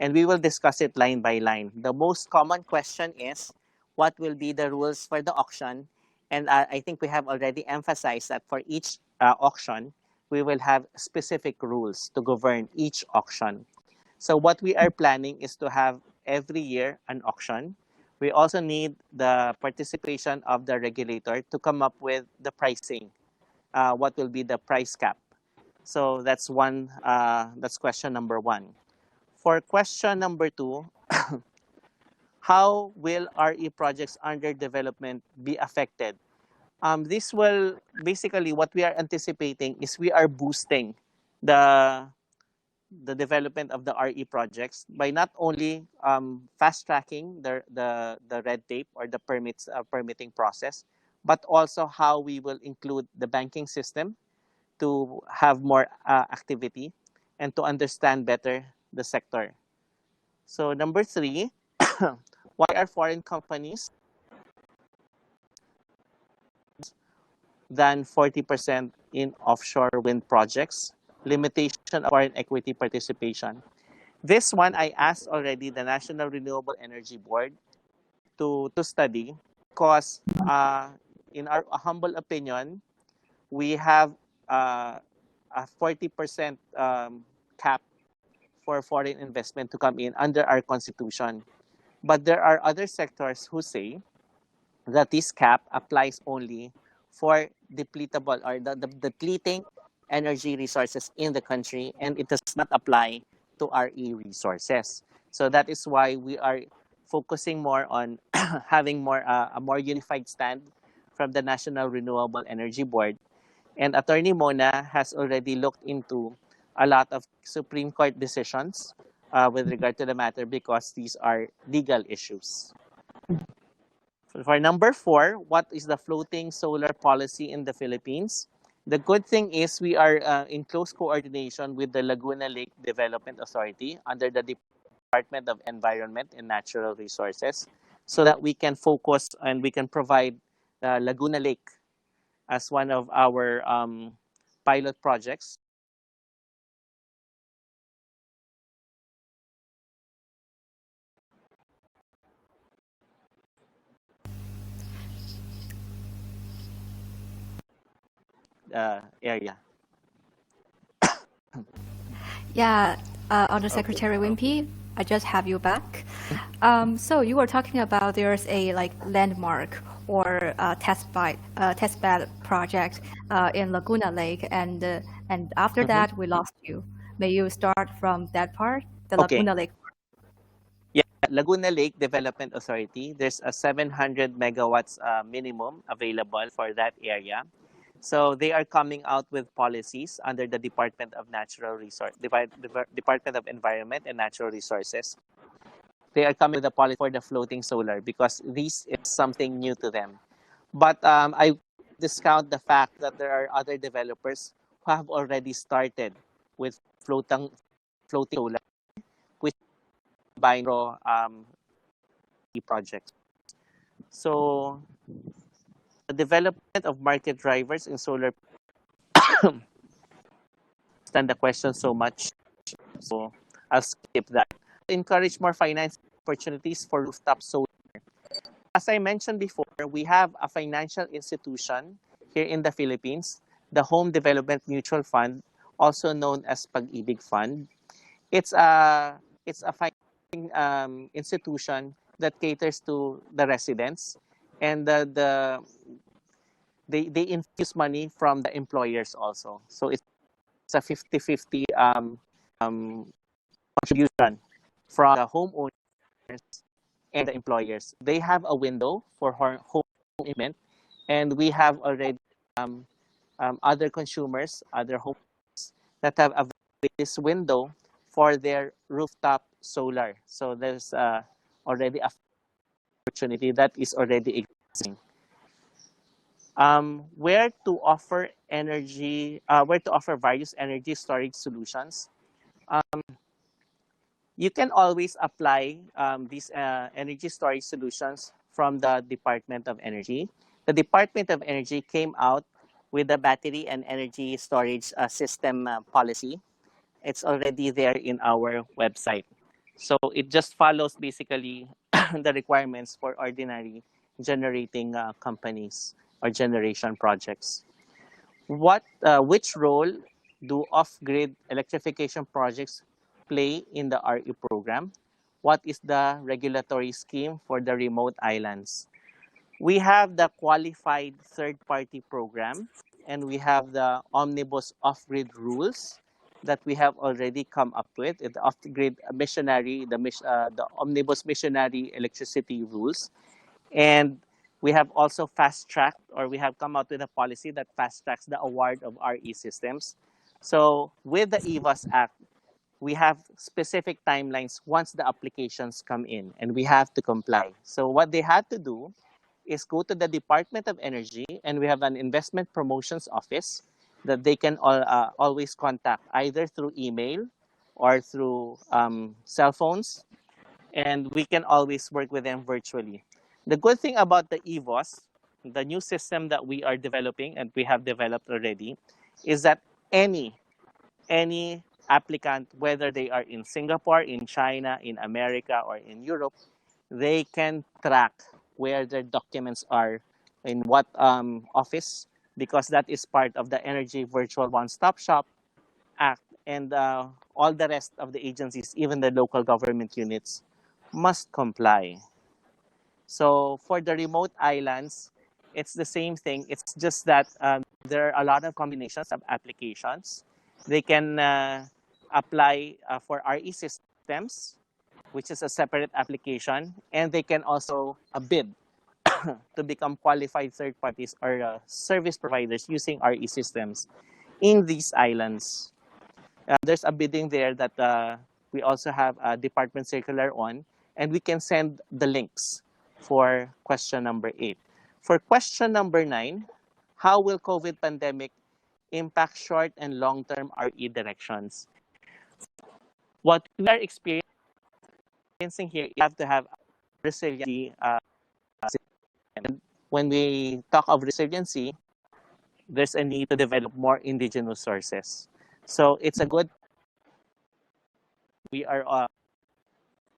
and we will discuss it line by line. The most common question is, what will be the rules for the auction? And I think we have already emphasized that for each auction, we will have specific rules to govern each auction. So what we are planning is to have every year an auction. We also need the participation of the regulator to come up with the pricing. What will be the price cap? So that's one. That's question number one. For question number two, how will RE projects under development be affected? This will basically, what we are anticipating is we are boosting the development of the RE projects by not only fast tracking the red tape or the permitting process, but also how we will include the banking system to have more activity and to understand better the sector. So number three, why are foreign companies than 40% in offshore wind projects? Limitation of foreign equity participation. This one I asked already the National Renewable Energy Board to study because in our humble opinion, we have a 40% cap for foreign investment to come in under our constitution. But there are other sectors who say that this cap applies only for depletable or the depleting energy resources in the country, and it does not apply to RE resources. So that is why we are focusing more on having a more unified stand from the National Renewable Energy Board. And Attorney Mona has already looked into a lot of Supreme Court decisions with regard to the matter because these are legal issues. For number four, what is the floating solar policy in the Philippines? The good thing is we are in close coordination with the Laguna Lake Development Authority under the Department of Environment and Natural Resources so that we can focus and we can provide Laguna Lake as one of our pilot projects. Area. Yeah, Undersecretary Wimpy, I just have you back. So you were talking about there's a landmark or test bed project in Laguna Lake, and after that we lost you. May you start from that part, the Laguna Lake? Yeah, Laguna Lake Development Authority. There's a 700 megawatts minimum available for that area. So they are coming out with policies under the Department of Department of Environment and Natural Resources. They are coming with a policy for the floating solar because this is something new to them. But I discount the fact that there are other developers who have already started with floating solar, which combine projects. So the development of market drivers in solar stand the question so much, so I'll skip that. Encourage more financing opportunities for rooftop solar. as I mentioned before, we have a financial institution here in the Philippines, the Home Development Mutual Fund, also known as Pag-ibig Fund. It's a financing institution that caters to the residents, and they infuse money from the employers also. So it's a 50-50 contribution from the homeowners and the employers. They have a window for home improvement, and we have already other consumers, other homeowners that have availed this window for their rooftop solar. So there's already a opportunity that is already existing. Where to offer various energy storage solutions. You can always apply these energy storage solutions from the Department of Energy. The Department of Energy came out with the battery and energy storage system policy. It's already there in our website. So it just follows basically the requirements for ordinary generating companies or generation projects. Which role do off-grid electrification projects play in the RE program? What is the regulatory scheme for the remote islands? We have the qualified third-party program, and we have the Omnibus off-grid rules that we have already come up with. The off-grid Missionary, the Omnibus Missionary electricity rules. And we have also fast-tracked, or we have come out with a policy that fast-tracks the award of RE systems. So with the EVAS Act, we have specific timelines once the applications come in, and we have to comply. So what they had to do is go to the Department of Energy, and we have an investment promotions office that they can always contact either through email or through cell phones, and we can always work with them virtually. The good thing about the EVOS, the new system that we are developing and we have developed already, is that any applicant, whether they are in Singapore, in China, in America, or in Europe, they can track where their documents are, in what office, because that is part of the Energy Virtual One-Stop Shop Act, and all the rest of the agencies, even the local government units, must comply. So for the remote islands, it's the same thing. It's just that there are a lot of combinations of applications. They can apply for RE systems, which is a separate application, and they can also bid to become qualified third parties or service providers using RE systems in these islands. There's a bidding there that we also have a department circular on, and we can send the links for question number 8. For question number 9, how will COVID pandemic impact short and long-term RE directions? What we are experiencing here, you have to have resiliency. When we talk of resiliency, there's a need to develop more indigenous sources. So it's a good, we are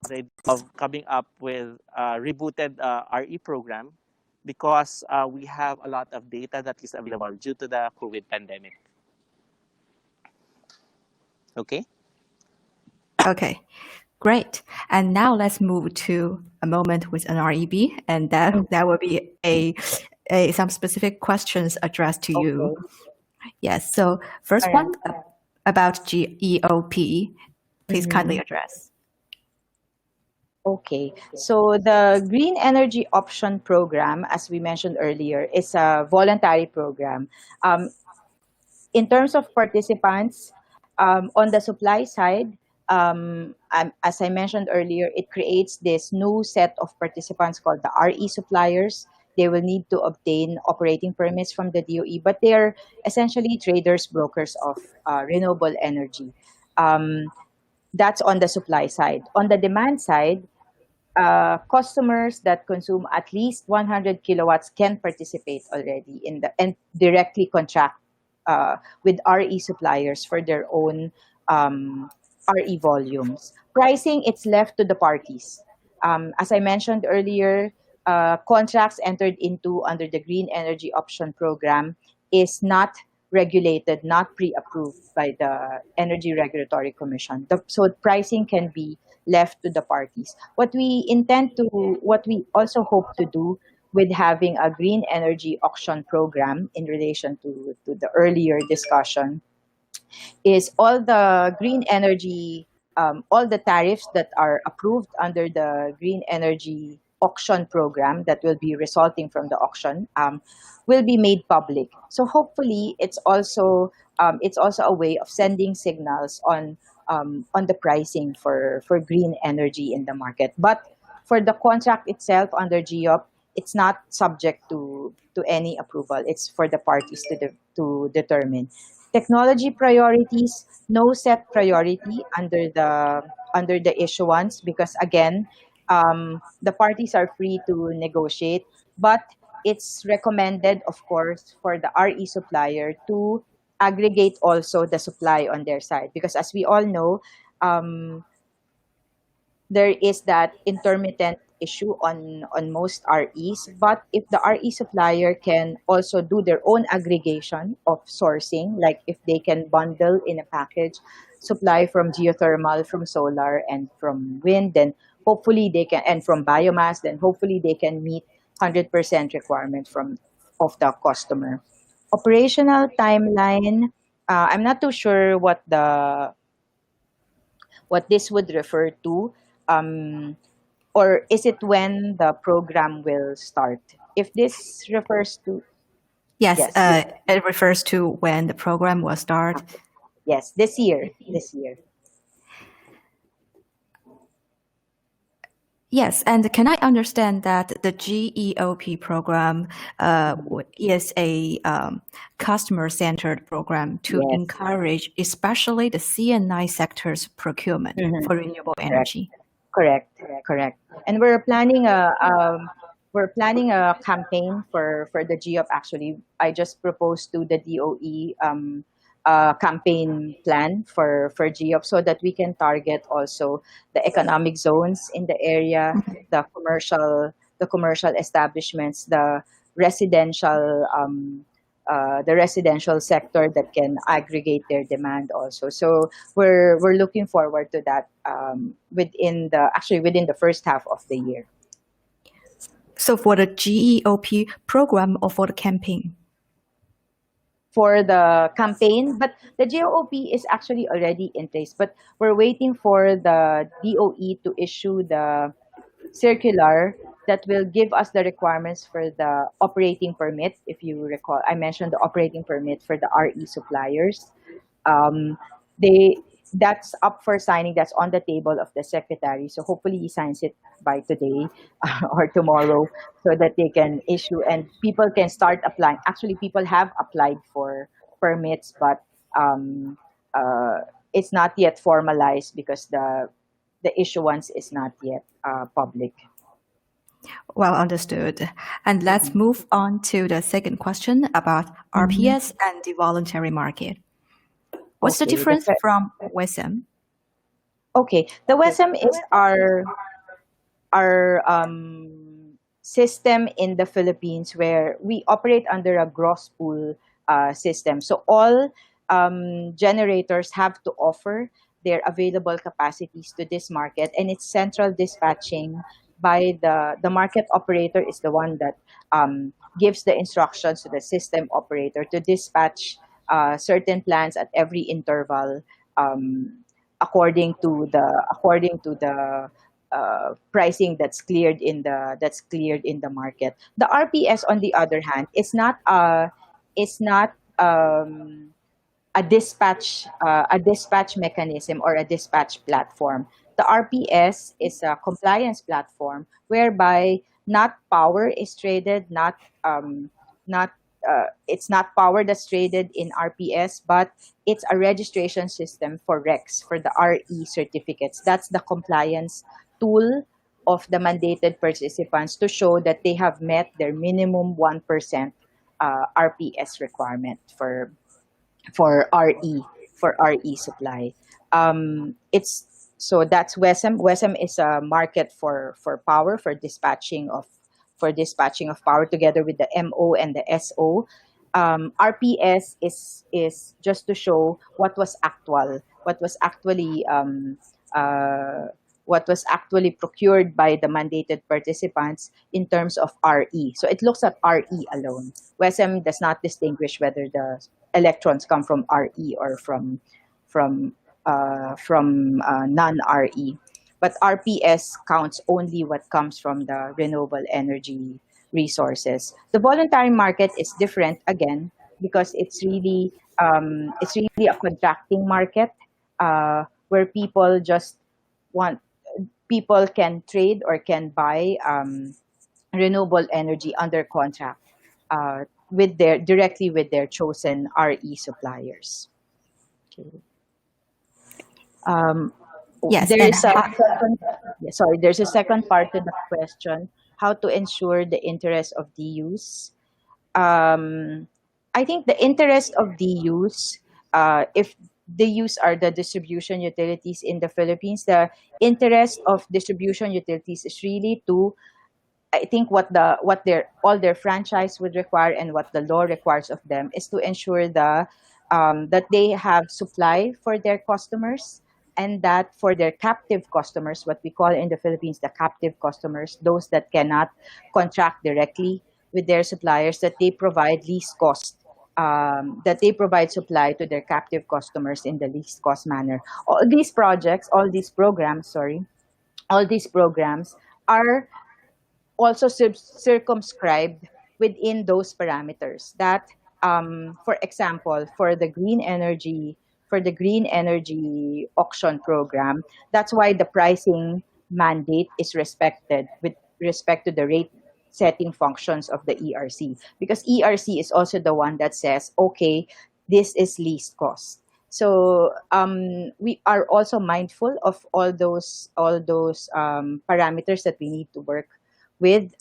ready of coming up with a rebooted RE program, because we have a lot of data that is available due to the COVID pandemic. Okay? Okay, great. And now let's move to a moment with an REB, and that will be some specific questions addressed to you. Yes. So first one about GEOP. Please kindly address. Okay, so the Green Energy Option Program, as we mentioned earlier, is a voluntary program. In terms of participants, on the supply side, as I mentioned earlier, it creates this new set of participants called the RE suppliers. They will need to obtain operating permits from the DOE, but they are essentially traders, brokers of renewable energy. That's on the supply side. On the demand side, customers that consume at least 100 kilowatts can participate already and directly contract with RE suppliers for their own RE volumes. Pricing, it's left to the parties. As I mentioned earlier, contracts entered into under the Green Energy Option Program is not regulated, not pre-approved by the Energy Regulatory Commission. So pricing can be left to the parties. What we also hope to do with having a green energy auction program in relation to the earlier discussion is all the green energy, all the tariffs that are approved under the green energy auction program that will be resulting from the auction will be made public. So hopefully, it's also a way of sending signals on the pricing for green energy in the market. But for the contract itself under GEOP, it's not subject to any approval. It's for the parties to determine. Technology priorities, no set priority under the issuance because again, the parties are free to negotiate, but it's recommended, of course, for the RE supplier to aggregate also the supply on their side because as we all know, there is that intermittent issue on most REs. But if the RE supplier can also do their own aggregation of sourcing, like if they can bundle in a package supply from geothermal, from solar, and from wind, then hopefully they can, and from biomass, then hopefully they can meet 100% requirement from of the customer. Operational timeline. I'm not too sure what this would refer to. Or is it when the program will start? If this refers to, Yes, yes, it refers to when the program will start. yes, this year, this year. Yes, and can I understand that the GEOP program is a customer-centered program to Yes. encourage especially the CNI sector's procurement Mhm. for renewable energy? Correct, correct. And we're planning a campaign for the GEOP. Actually, I just proposed to the DOE campaign plan for GEOP so that we can target also the economic zones in the area, the commercial establishments, the residential sector that can aggregate their demand also. So we're looking forward to that within the first half of the year. So for the GEOP program or for the campaign? For the campaign, but the GOP is actually already in place. But we're waiting for the DOE to issue the circular that will give us the requirements for the operating permit. If you recall, I mentioned the operating permit for the RE suppliers. Um, they that's up for signing. That's on the table of the secretary. So hopefully he signs it by today or tomorrow, so that they can issue and people can start applying. Actually, people have applied for permits, but um, it's not yet formalized because the issuance is not yet public. Well understood. And let's move on to the second question about RPS and the voluntary market. What's the Okay, difference from WESM? Okay, the WESM is our system in the Philippines where we operate under a gross pool system. So all generators have to offer their available capacities to this market, and it's central dispatching by the market operator is the one that gives the instructions to the system operator to dispatch certain plants at every interval um, according to the pricing that's cleared in the market. The RPS, on the other hand, is not a dispatch mechanism or a dispatch platform. The RPS is a compliance platform whereby not power is traded, not it's not power that's traded in RPS, but it's a registration system for RECs, for the RE certificates. That's the compliance tool of the mandated participants to show that they have met their minimum 1% RPS requirement for RE for RE supply. It's so that's WESM. WESM is a market for power for dispatching of for dispatching of power together with the MO and the SO. RPS is just to show what was actual, uh, what was actually procured by the mandated participants in terms of RE. So it looks at RE alone. WESM does not distinguish whether the electrons come from RE or from non-RE. But RPS counts only what comes from the renewable energy resources. The voluntary market is different again because it's really a contracting market where want people can trade or can buy renewable energy under contract directly with their chosen RE suppliers. Yes, There's a second, sorry, there's a second part to the question: how to ensure the interest of DUs. I think the interest of DUs, if DUs are the distribution utilities in the Philippines, the interest of distribution utilities is really to, I think what their franchise would require and what the law requires of them is to ensure that they have supply for their customers, and that for their captive customers, what we call in the Philippines the captive customers, those that cannot contract directly with their suppliers, that they provide least cost, that they provide supply to their captive customers in the least cost manner. All these programs, are also circumscribed within those parameters. That, for example, for the green energy auction program, that's why the pricing mandate is respected with respect to the rate setting functions of the ERC, because ERC is also the one that says, okay, this is least cost. So we are also mindful of all those parameters that we need to work with,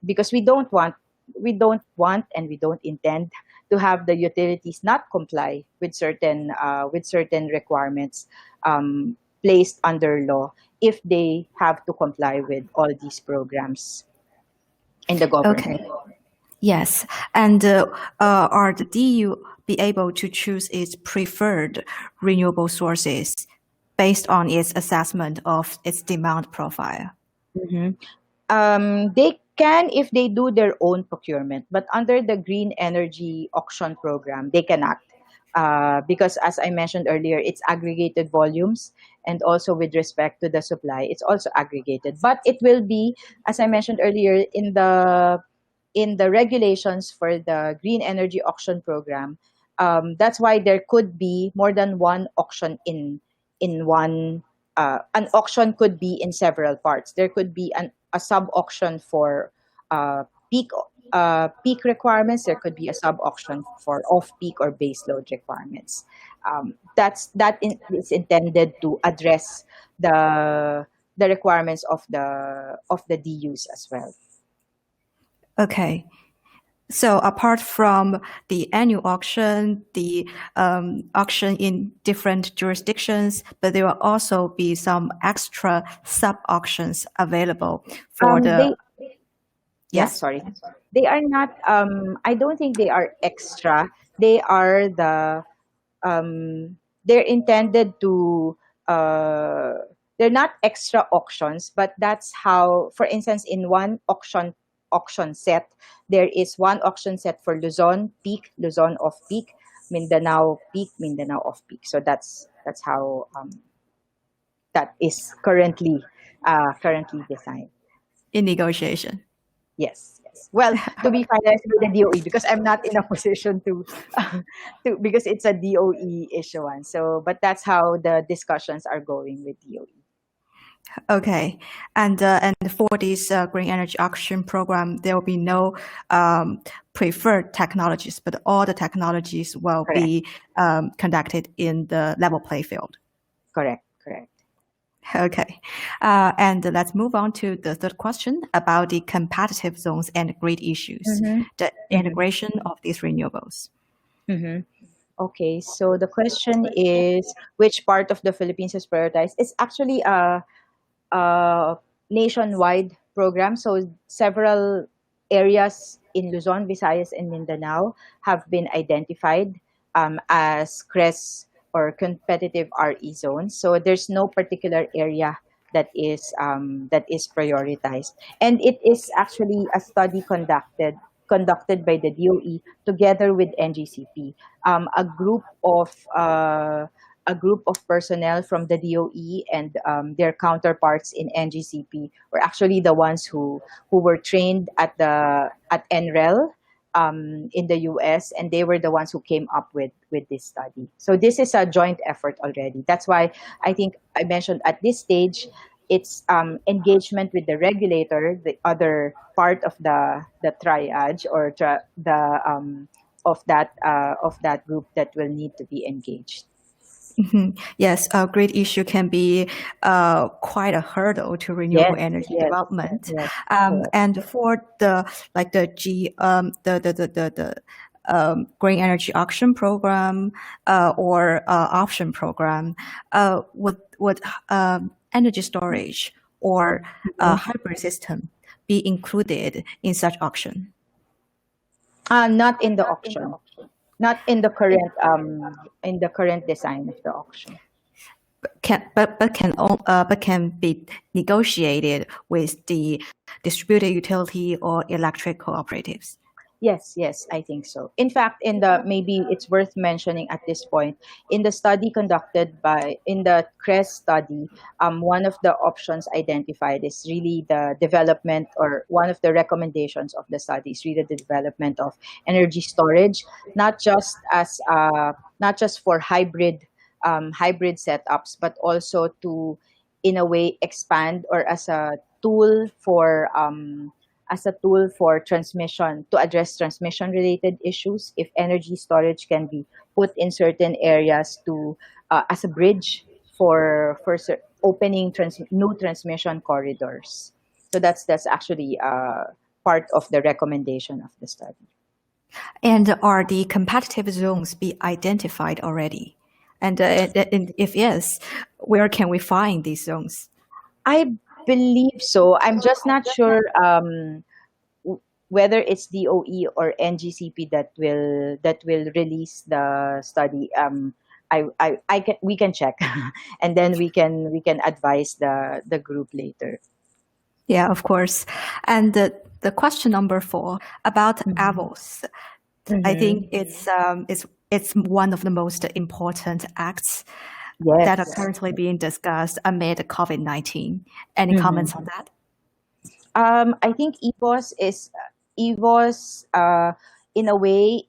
because we don't want and we don't intend to have the utilities not comply with certain requirements placed under law if they have to comply with all these programs in the government. Okay. Yes, and are the DU be able to choose its preferred renewable sources based on its assessment of its demand profile? They can if they do their own procurement, but under the Green Energy Auction Program, they cannot. Because as I mentioned earlier, it's aggregated volumes, and also with respect to the supply, it's also aggregated. But it will be, as I mentioned earlier, in the regulations for the Green Energy Auction Program, that's why there could be more than one auction in one. An auction could be in several parts. There could be a sub auction for peak requirements. There could be a sub auction for off peak or base load requirements. Is intended to address the requirements of the DUs as well. Okay. So apart from the annual auction, the auction in different jurisdictions, but there will also be some extra sub-auctions available for Yes, sorry. They are not, I don't think they are extra. They are they're intended to, they're not extra auctions, but that's how, for instance, in one auction set, there is one auction set for Luzon peak, Luzon off peak, Mindanao peak, Mindanao off peak. So that's how that is currently designed in negotiation. Yes. Well, to be finalized with the DOE, because I'm not in a position to because it's a DOE issuance. So, but that's how the discussions are going with DOE. Okay, and for this Green Energy Auction Program, there will be no preferred technologies, but all the technologies will be conducted in the level play field. Correct. Okay, and let's move on to the third question about the competitive zones and grid issues, the integration of these renewables. Okay, so the question is, which part of the Philippines is prioritized? It's actually a nationwide program. So several areas in Luzon, Visayas, and Mindanao have been identified as CRES or competitive RE zones. So there's no particular area that is prioritized, and it is actually a study conducted by the DOE together with NGCP, a group of personnel from the DOE and their counterparts in NGCP were actually the ones who were trained at NREL in the US, and they were the ones who came up with this study. So this is a joint effort already. That's why I think I mentioned at this stage, it's engagement with the regulator, the other part of the triage or the of that group that will need to be engaged. Yes, a great issue can be quite a hurdle to renewable energy development. Yes. And for the Green Energy Auction Program or option program, would energy storage or hybrid system be included in such auction? Not in the auction. Not in the current design of the auction. But can be negotiated with the distributed utility or electric cooperatives. Yes, I think so. In fact, maybe it's worth mentioning at this point, in the study conducted in the CRES study, one of the options identified is really the development, or one of the recommendations of the study is really the development of energy storage, not just for hybrid setups, but also to, in a way, expand, or as a tool for transmission, to address transmission related issues. If energy storage can be put in certain areas to as a bridge for opening new transmission corridors. So that's actually part of the recommendation of the study. And are the competitive zones be identified already? And if yes, where can we find these zones? I believe so. I'm just not sure whether it's DOE or NGCP that will release the study. We can check, and then we can advise the group later. Yeah, of course. And the question number 4 about AVOS. I think it's one of the most important acts that are currently being discussed amid COVID-19. Any comments on that? I think EVOS in a way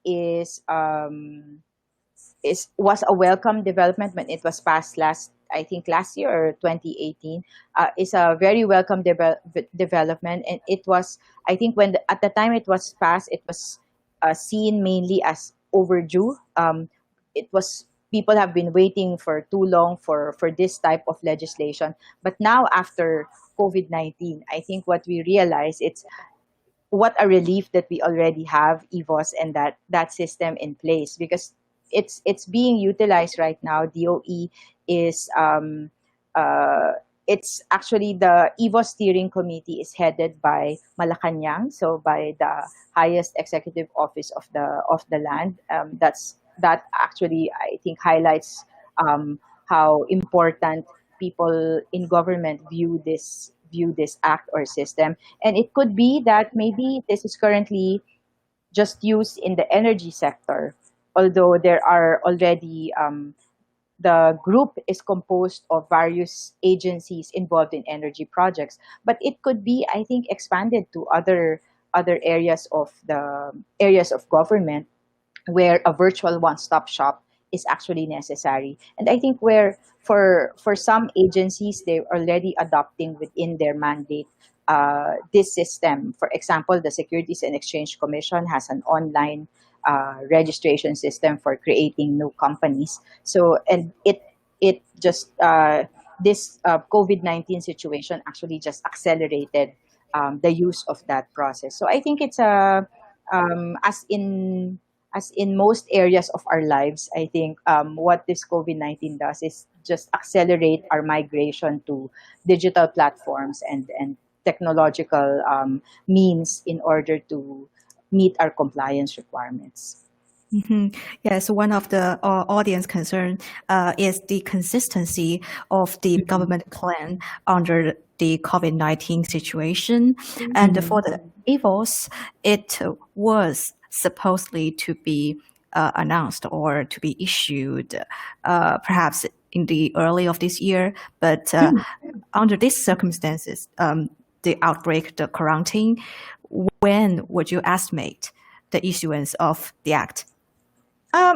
was a welcome development when it was passed last year or 2018. Is a very welcome development, and it was, I think, at the time it was passed, it was seen mainly as overdue. It was, people have been waiting for too long for this type of legislation. But now, after COVID-19, I think what we realize, it's what a relief that we already have EVOS and that system in place, because it's being utilized right now. DOE is it's actually, the EVOS steering committee is headed by Malacanang, so by the highest executive office of the land. That actually, I think, highlights how important people in government view this act or system. And it could be that maybe this is currently just used in the energy sector, although there are already the group is composed of various agencies involved in energy projects, but it could be, I think, expanded to other areas of government where a virtual one-stop shop is actually necessary. And I think where for some agencies, they're already adopting within their mandate this system. For example, the Securities and Exchange Commission has an online registration system for creating new companies. So, and it just this COVID-19 situation actually just accelerated the use of that process. So I think it's as in most areas of our lives, I think what this COVID-19 does is just accelerate our migration to digital platforms and technological means in order to meet our compliance requirements. Yes, one of the audience concern is the consistency of the government plan under the COVID-19 situation. And for the EVOS, it was supposedly to be announced or to be issued perhaps in the early of this year. But under these circumstances, the outbreak, the quarantine, when would you estimate the issuance of the act?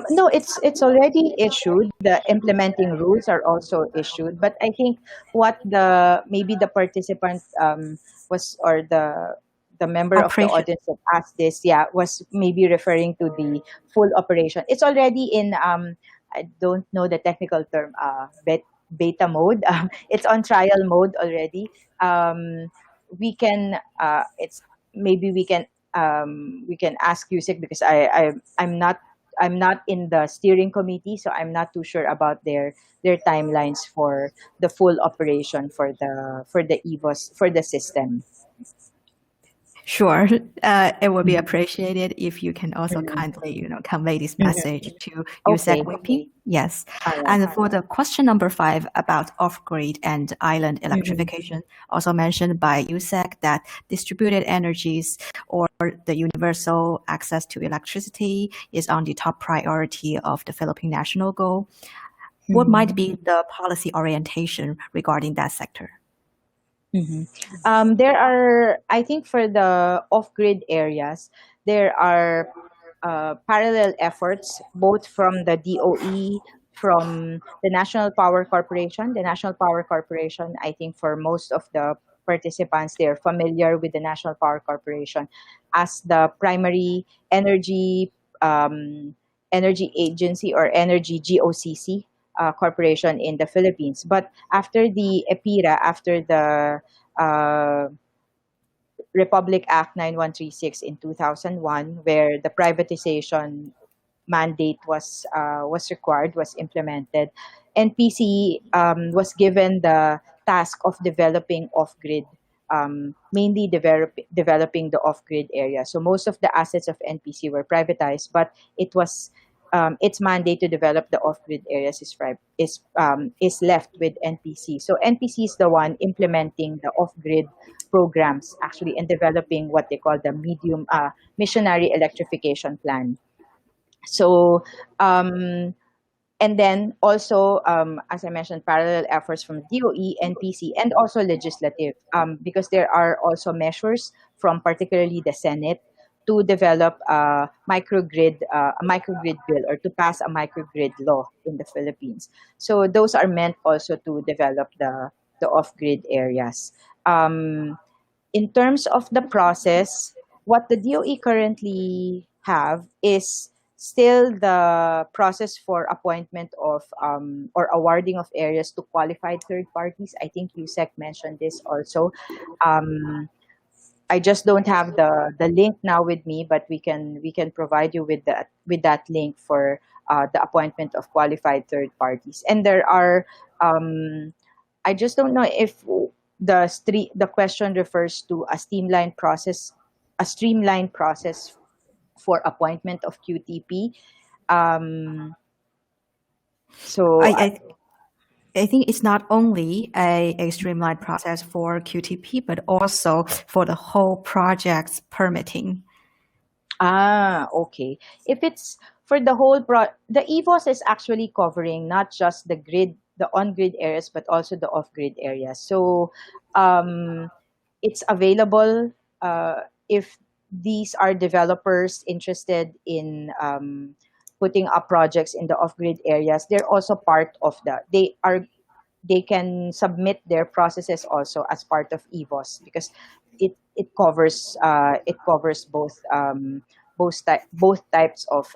No, it's already issued. The implementing rules are also issued, but I think what the maybe the participant was, or the member of the Operation. audience that asked this, yeah, was maybe referring to the full operation. It's already in I don't know the technical term, beta mode. It's on trial mode already. We can it's maybe we can ask USIC, because I'm not in the steering committee, so I'm not too sure about their timelines for the full operation for the EVOS, for the system. Sure. It would be appreciated if you can also kindly, convey this message to USEC VP. Yes. All right. And for the question number 5 about off-grid and island electrification, also mentioned by USEC that distributed energies or the universal access to electricity is on the top priority of the Philippine national goal. What might be the policy orientation regarding that sector? There are, I think, for the off-grid areas, there are parallel efforts both from the DOE, from the National Power Corporation. The National Power Corporation, I think for most of the participants, they're familiar with the National Power Corporation as the primary energy agency, or energy GOCC corporation in the Philippines. But after the EPIRA, after the Republic Act 9136 in 2001, where the privatization mandate was required, was implemented, NPC was given the task of developing off-grid, mainly developing the off-grid area. So most of the assets of NPC were privatized, but it was its mandate to develop the off-grid areas is left with NPC. So NPC is the one implementing the off-grid programs, actually, and developing what they call the Missionary Electrification Plan. So, and then also, as I mentioned, parallel efforts from DOE, NPC, and also legislative, because there are also measures from particularly the Senate to develop a microgrid bill, or to pass a microgrid law in the Philippines. So those are meant also to develop the off-grid areas. In terms of the process, what the DOE currently have is still the process for appointment of or awarding of areas to qualified third parties. I think USEC mentioned this also. I just don't have the link now with me, but we can provide you with that link for the appointment of qualified third parties. And there are I just don't know if the question refers to a streamlined process for appointment of QTP. So I think it's not only a streamlined process for QTP, but also for the whole project's permitting. Okay. If it's for the whole the EVOS is actually covering not just the on-grid areas, but also the off-grid areas. So it's available if these are developers interested in putting up projects in the off-grid areas. They're also part of they can submit their processes also as part of EVOS, because it covers both types of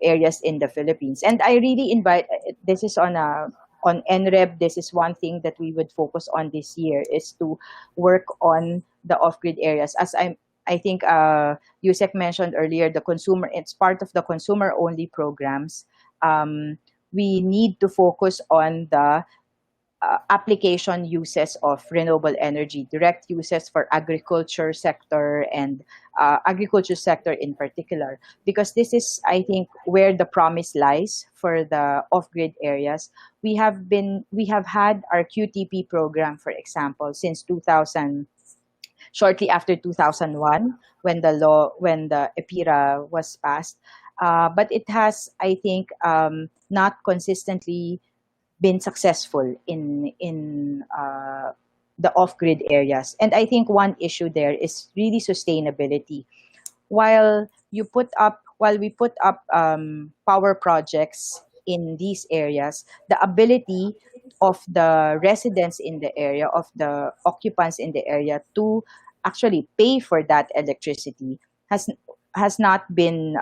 areas in the Philippines. And I really invite, this is on NREB, this is one thing that we would focus on this year, is to work on the off-grid areas. As I think Yusek mentioned earlier, it's part of the consumer-only programs. We need to focus on the application uses of renewable energy, direct uses for agriculture sector and agriculture sector in particular, because this is, I think, where the promise lies for the off-grid areas. We have had our QTP program, for example, since 2000, shortly after 2001, when the EPIRA was passed. But it has, I think, not consistently been successful in the off-grid areas. And I think one issue there is really sustainability. While we put up power projects in these areas, the ability of the residents in the area, of the occupants in the area, to actually pay for that electricity has has not been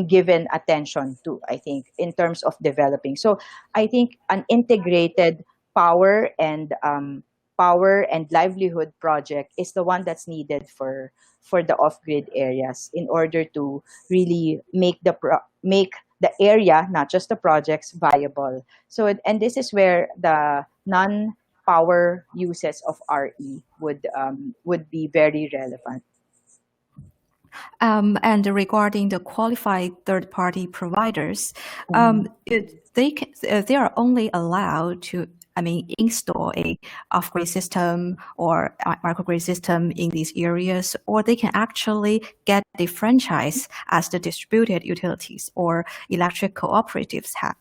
given attention to, I think, in terms of developing. So I think an integrated power and power and livelihood project is the one that's needed for the off-grid areas, in order to really make make the area, not just the projects, viable. So and this is where the non-power uses of RE would be very relevant. And regarding the qualified third-party providers, they are only allowed to, install a off-grid system or a microgrid system in these areas, or they can actually get the franchise as the distributed utilities or electric cooperatives have.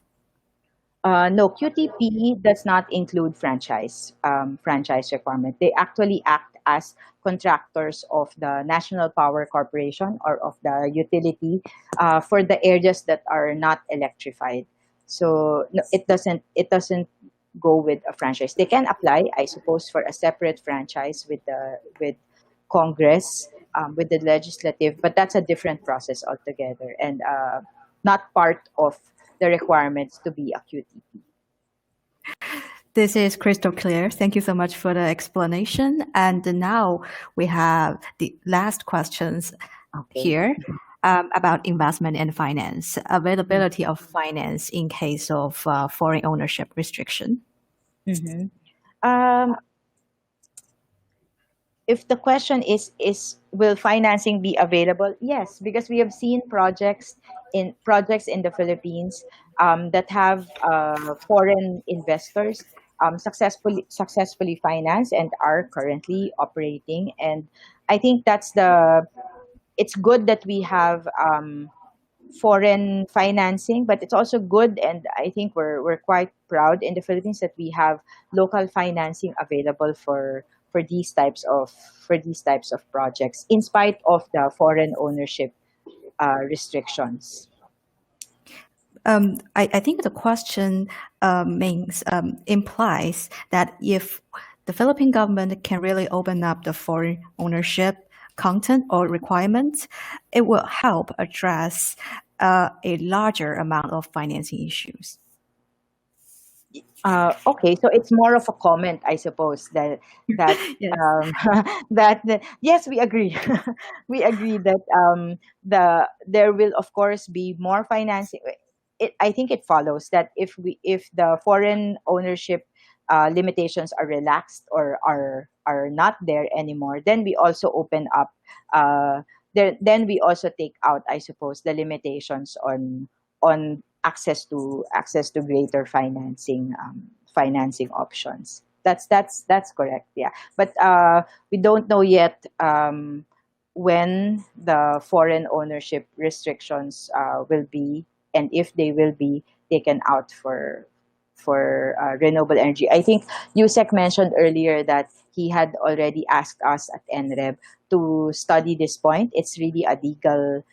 No, QTP does not include franchise requirement. They actually act as contractors of the National Power Corporation or of the utility for the areas that are not electrified. So no, it doesn't go with a franchise. They can apply, I suppose, for a separate franchise with Congress, with the legislative, but that's a different process altogether, and not part of the requirements to be a QTP. This is crystal clear. Thank you so much for the explanation. And now we have the last questions here about investment and finance, availability of finance in case of foreign ownership restriction. If the question is will financing be available? Yes, because we have seen projects in the Philippines that have foreign investors successfully financed and are currently operating. And I think it's good that we have foreign financing, but it's also good, and I think we're quite proud in the Philippines that we have local financing available for these types of projects, in spite of the foreign ownership restrictions. I think the question implies that if the Philippine government can really open up the foreign ownership content or requirements, it will help address a larger amount of financing issues. Okay, so it's more of a comment, I suppose, that Yes. yes, we agree. We agree that there will of course be more financing. I think it follows that if the foreign ownership limitations are relaxed or are not there anymore, then we also open up. Then we also take out, I suppose, the limitations on access to greater financing options. That's correct. Yeah, but we don't know yet when the foreign ownership restrictions will be, and if they will be taken out for renewable energy. I think Yusek mentioned earlier that he had already asked us at NREB to study this point. It's really a legal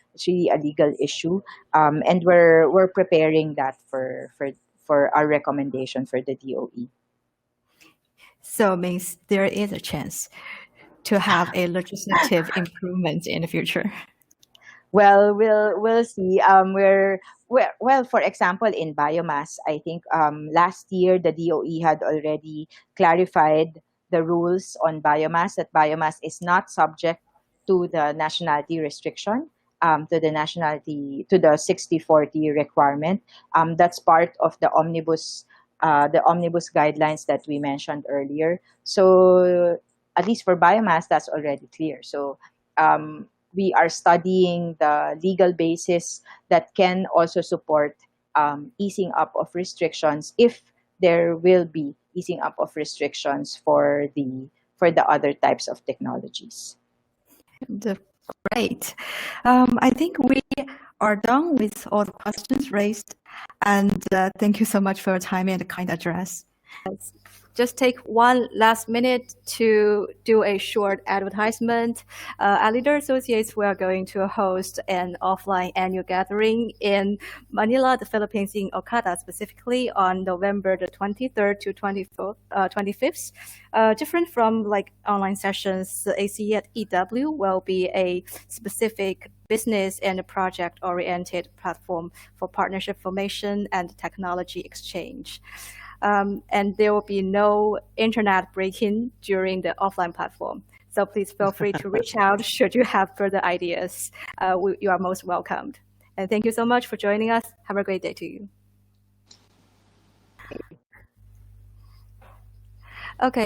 issue, and we're preparing that for our recommendation for the DOE. So it means there is a chance to have a legislative improvement in the future. Well, we'll see. Well, for example, in biomass, I think last year the DOE had already clarified the rules on biomass, that biomass is not subject to the nationality restriction, to the 60/40 requirement. That's part of the Omnibus the Omnibus guidelines that we mentioned earlier. So at least for biomass, that's already clear. So we are studying the legal basis that can also support easing up of restrictions if there will be easing up of restrictions for the other types of technologies. Great. I think we are done with all the questions raised, and thank you so much for your time and the kind address. Just take one last minute to do a short advertisement. At Leader Associates, we are going to host an offline annual gathering in Manila, the Philippines, in Okata, specifically on November the 23rd to 25th. Different from like online sessions, the ASEAN EW will be a specific business and project-oriented platform for partnership formation and technology exchange. And there will be no internet break-in during the offline platform. So please feel free to reach out should you have further ideas. You are most welcomed. And thank you so much for joining us. Have a great day to you. Okay.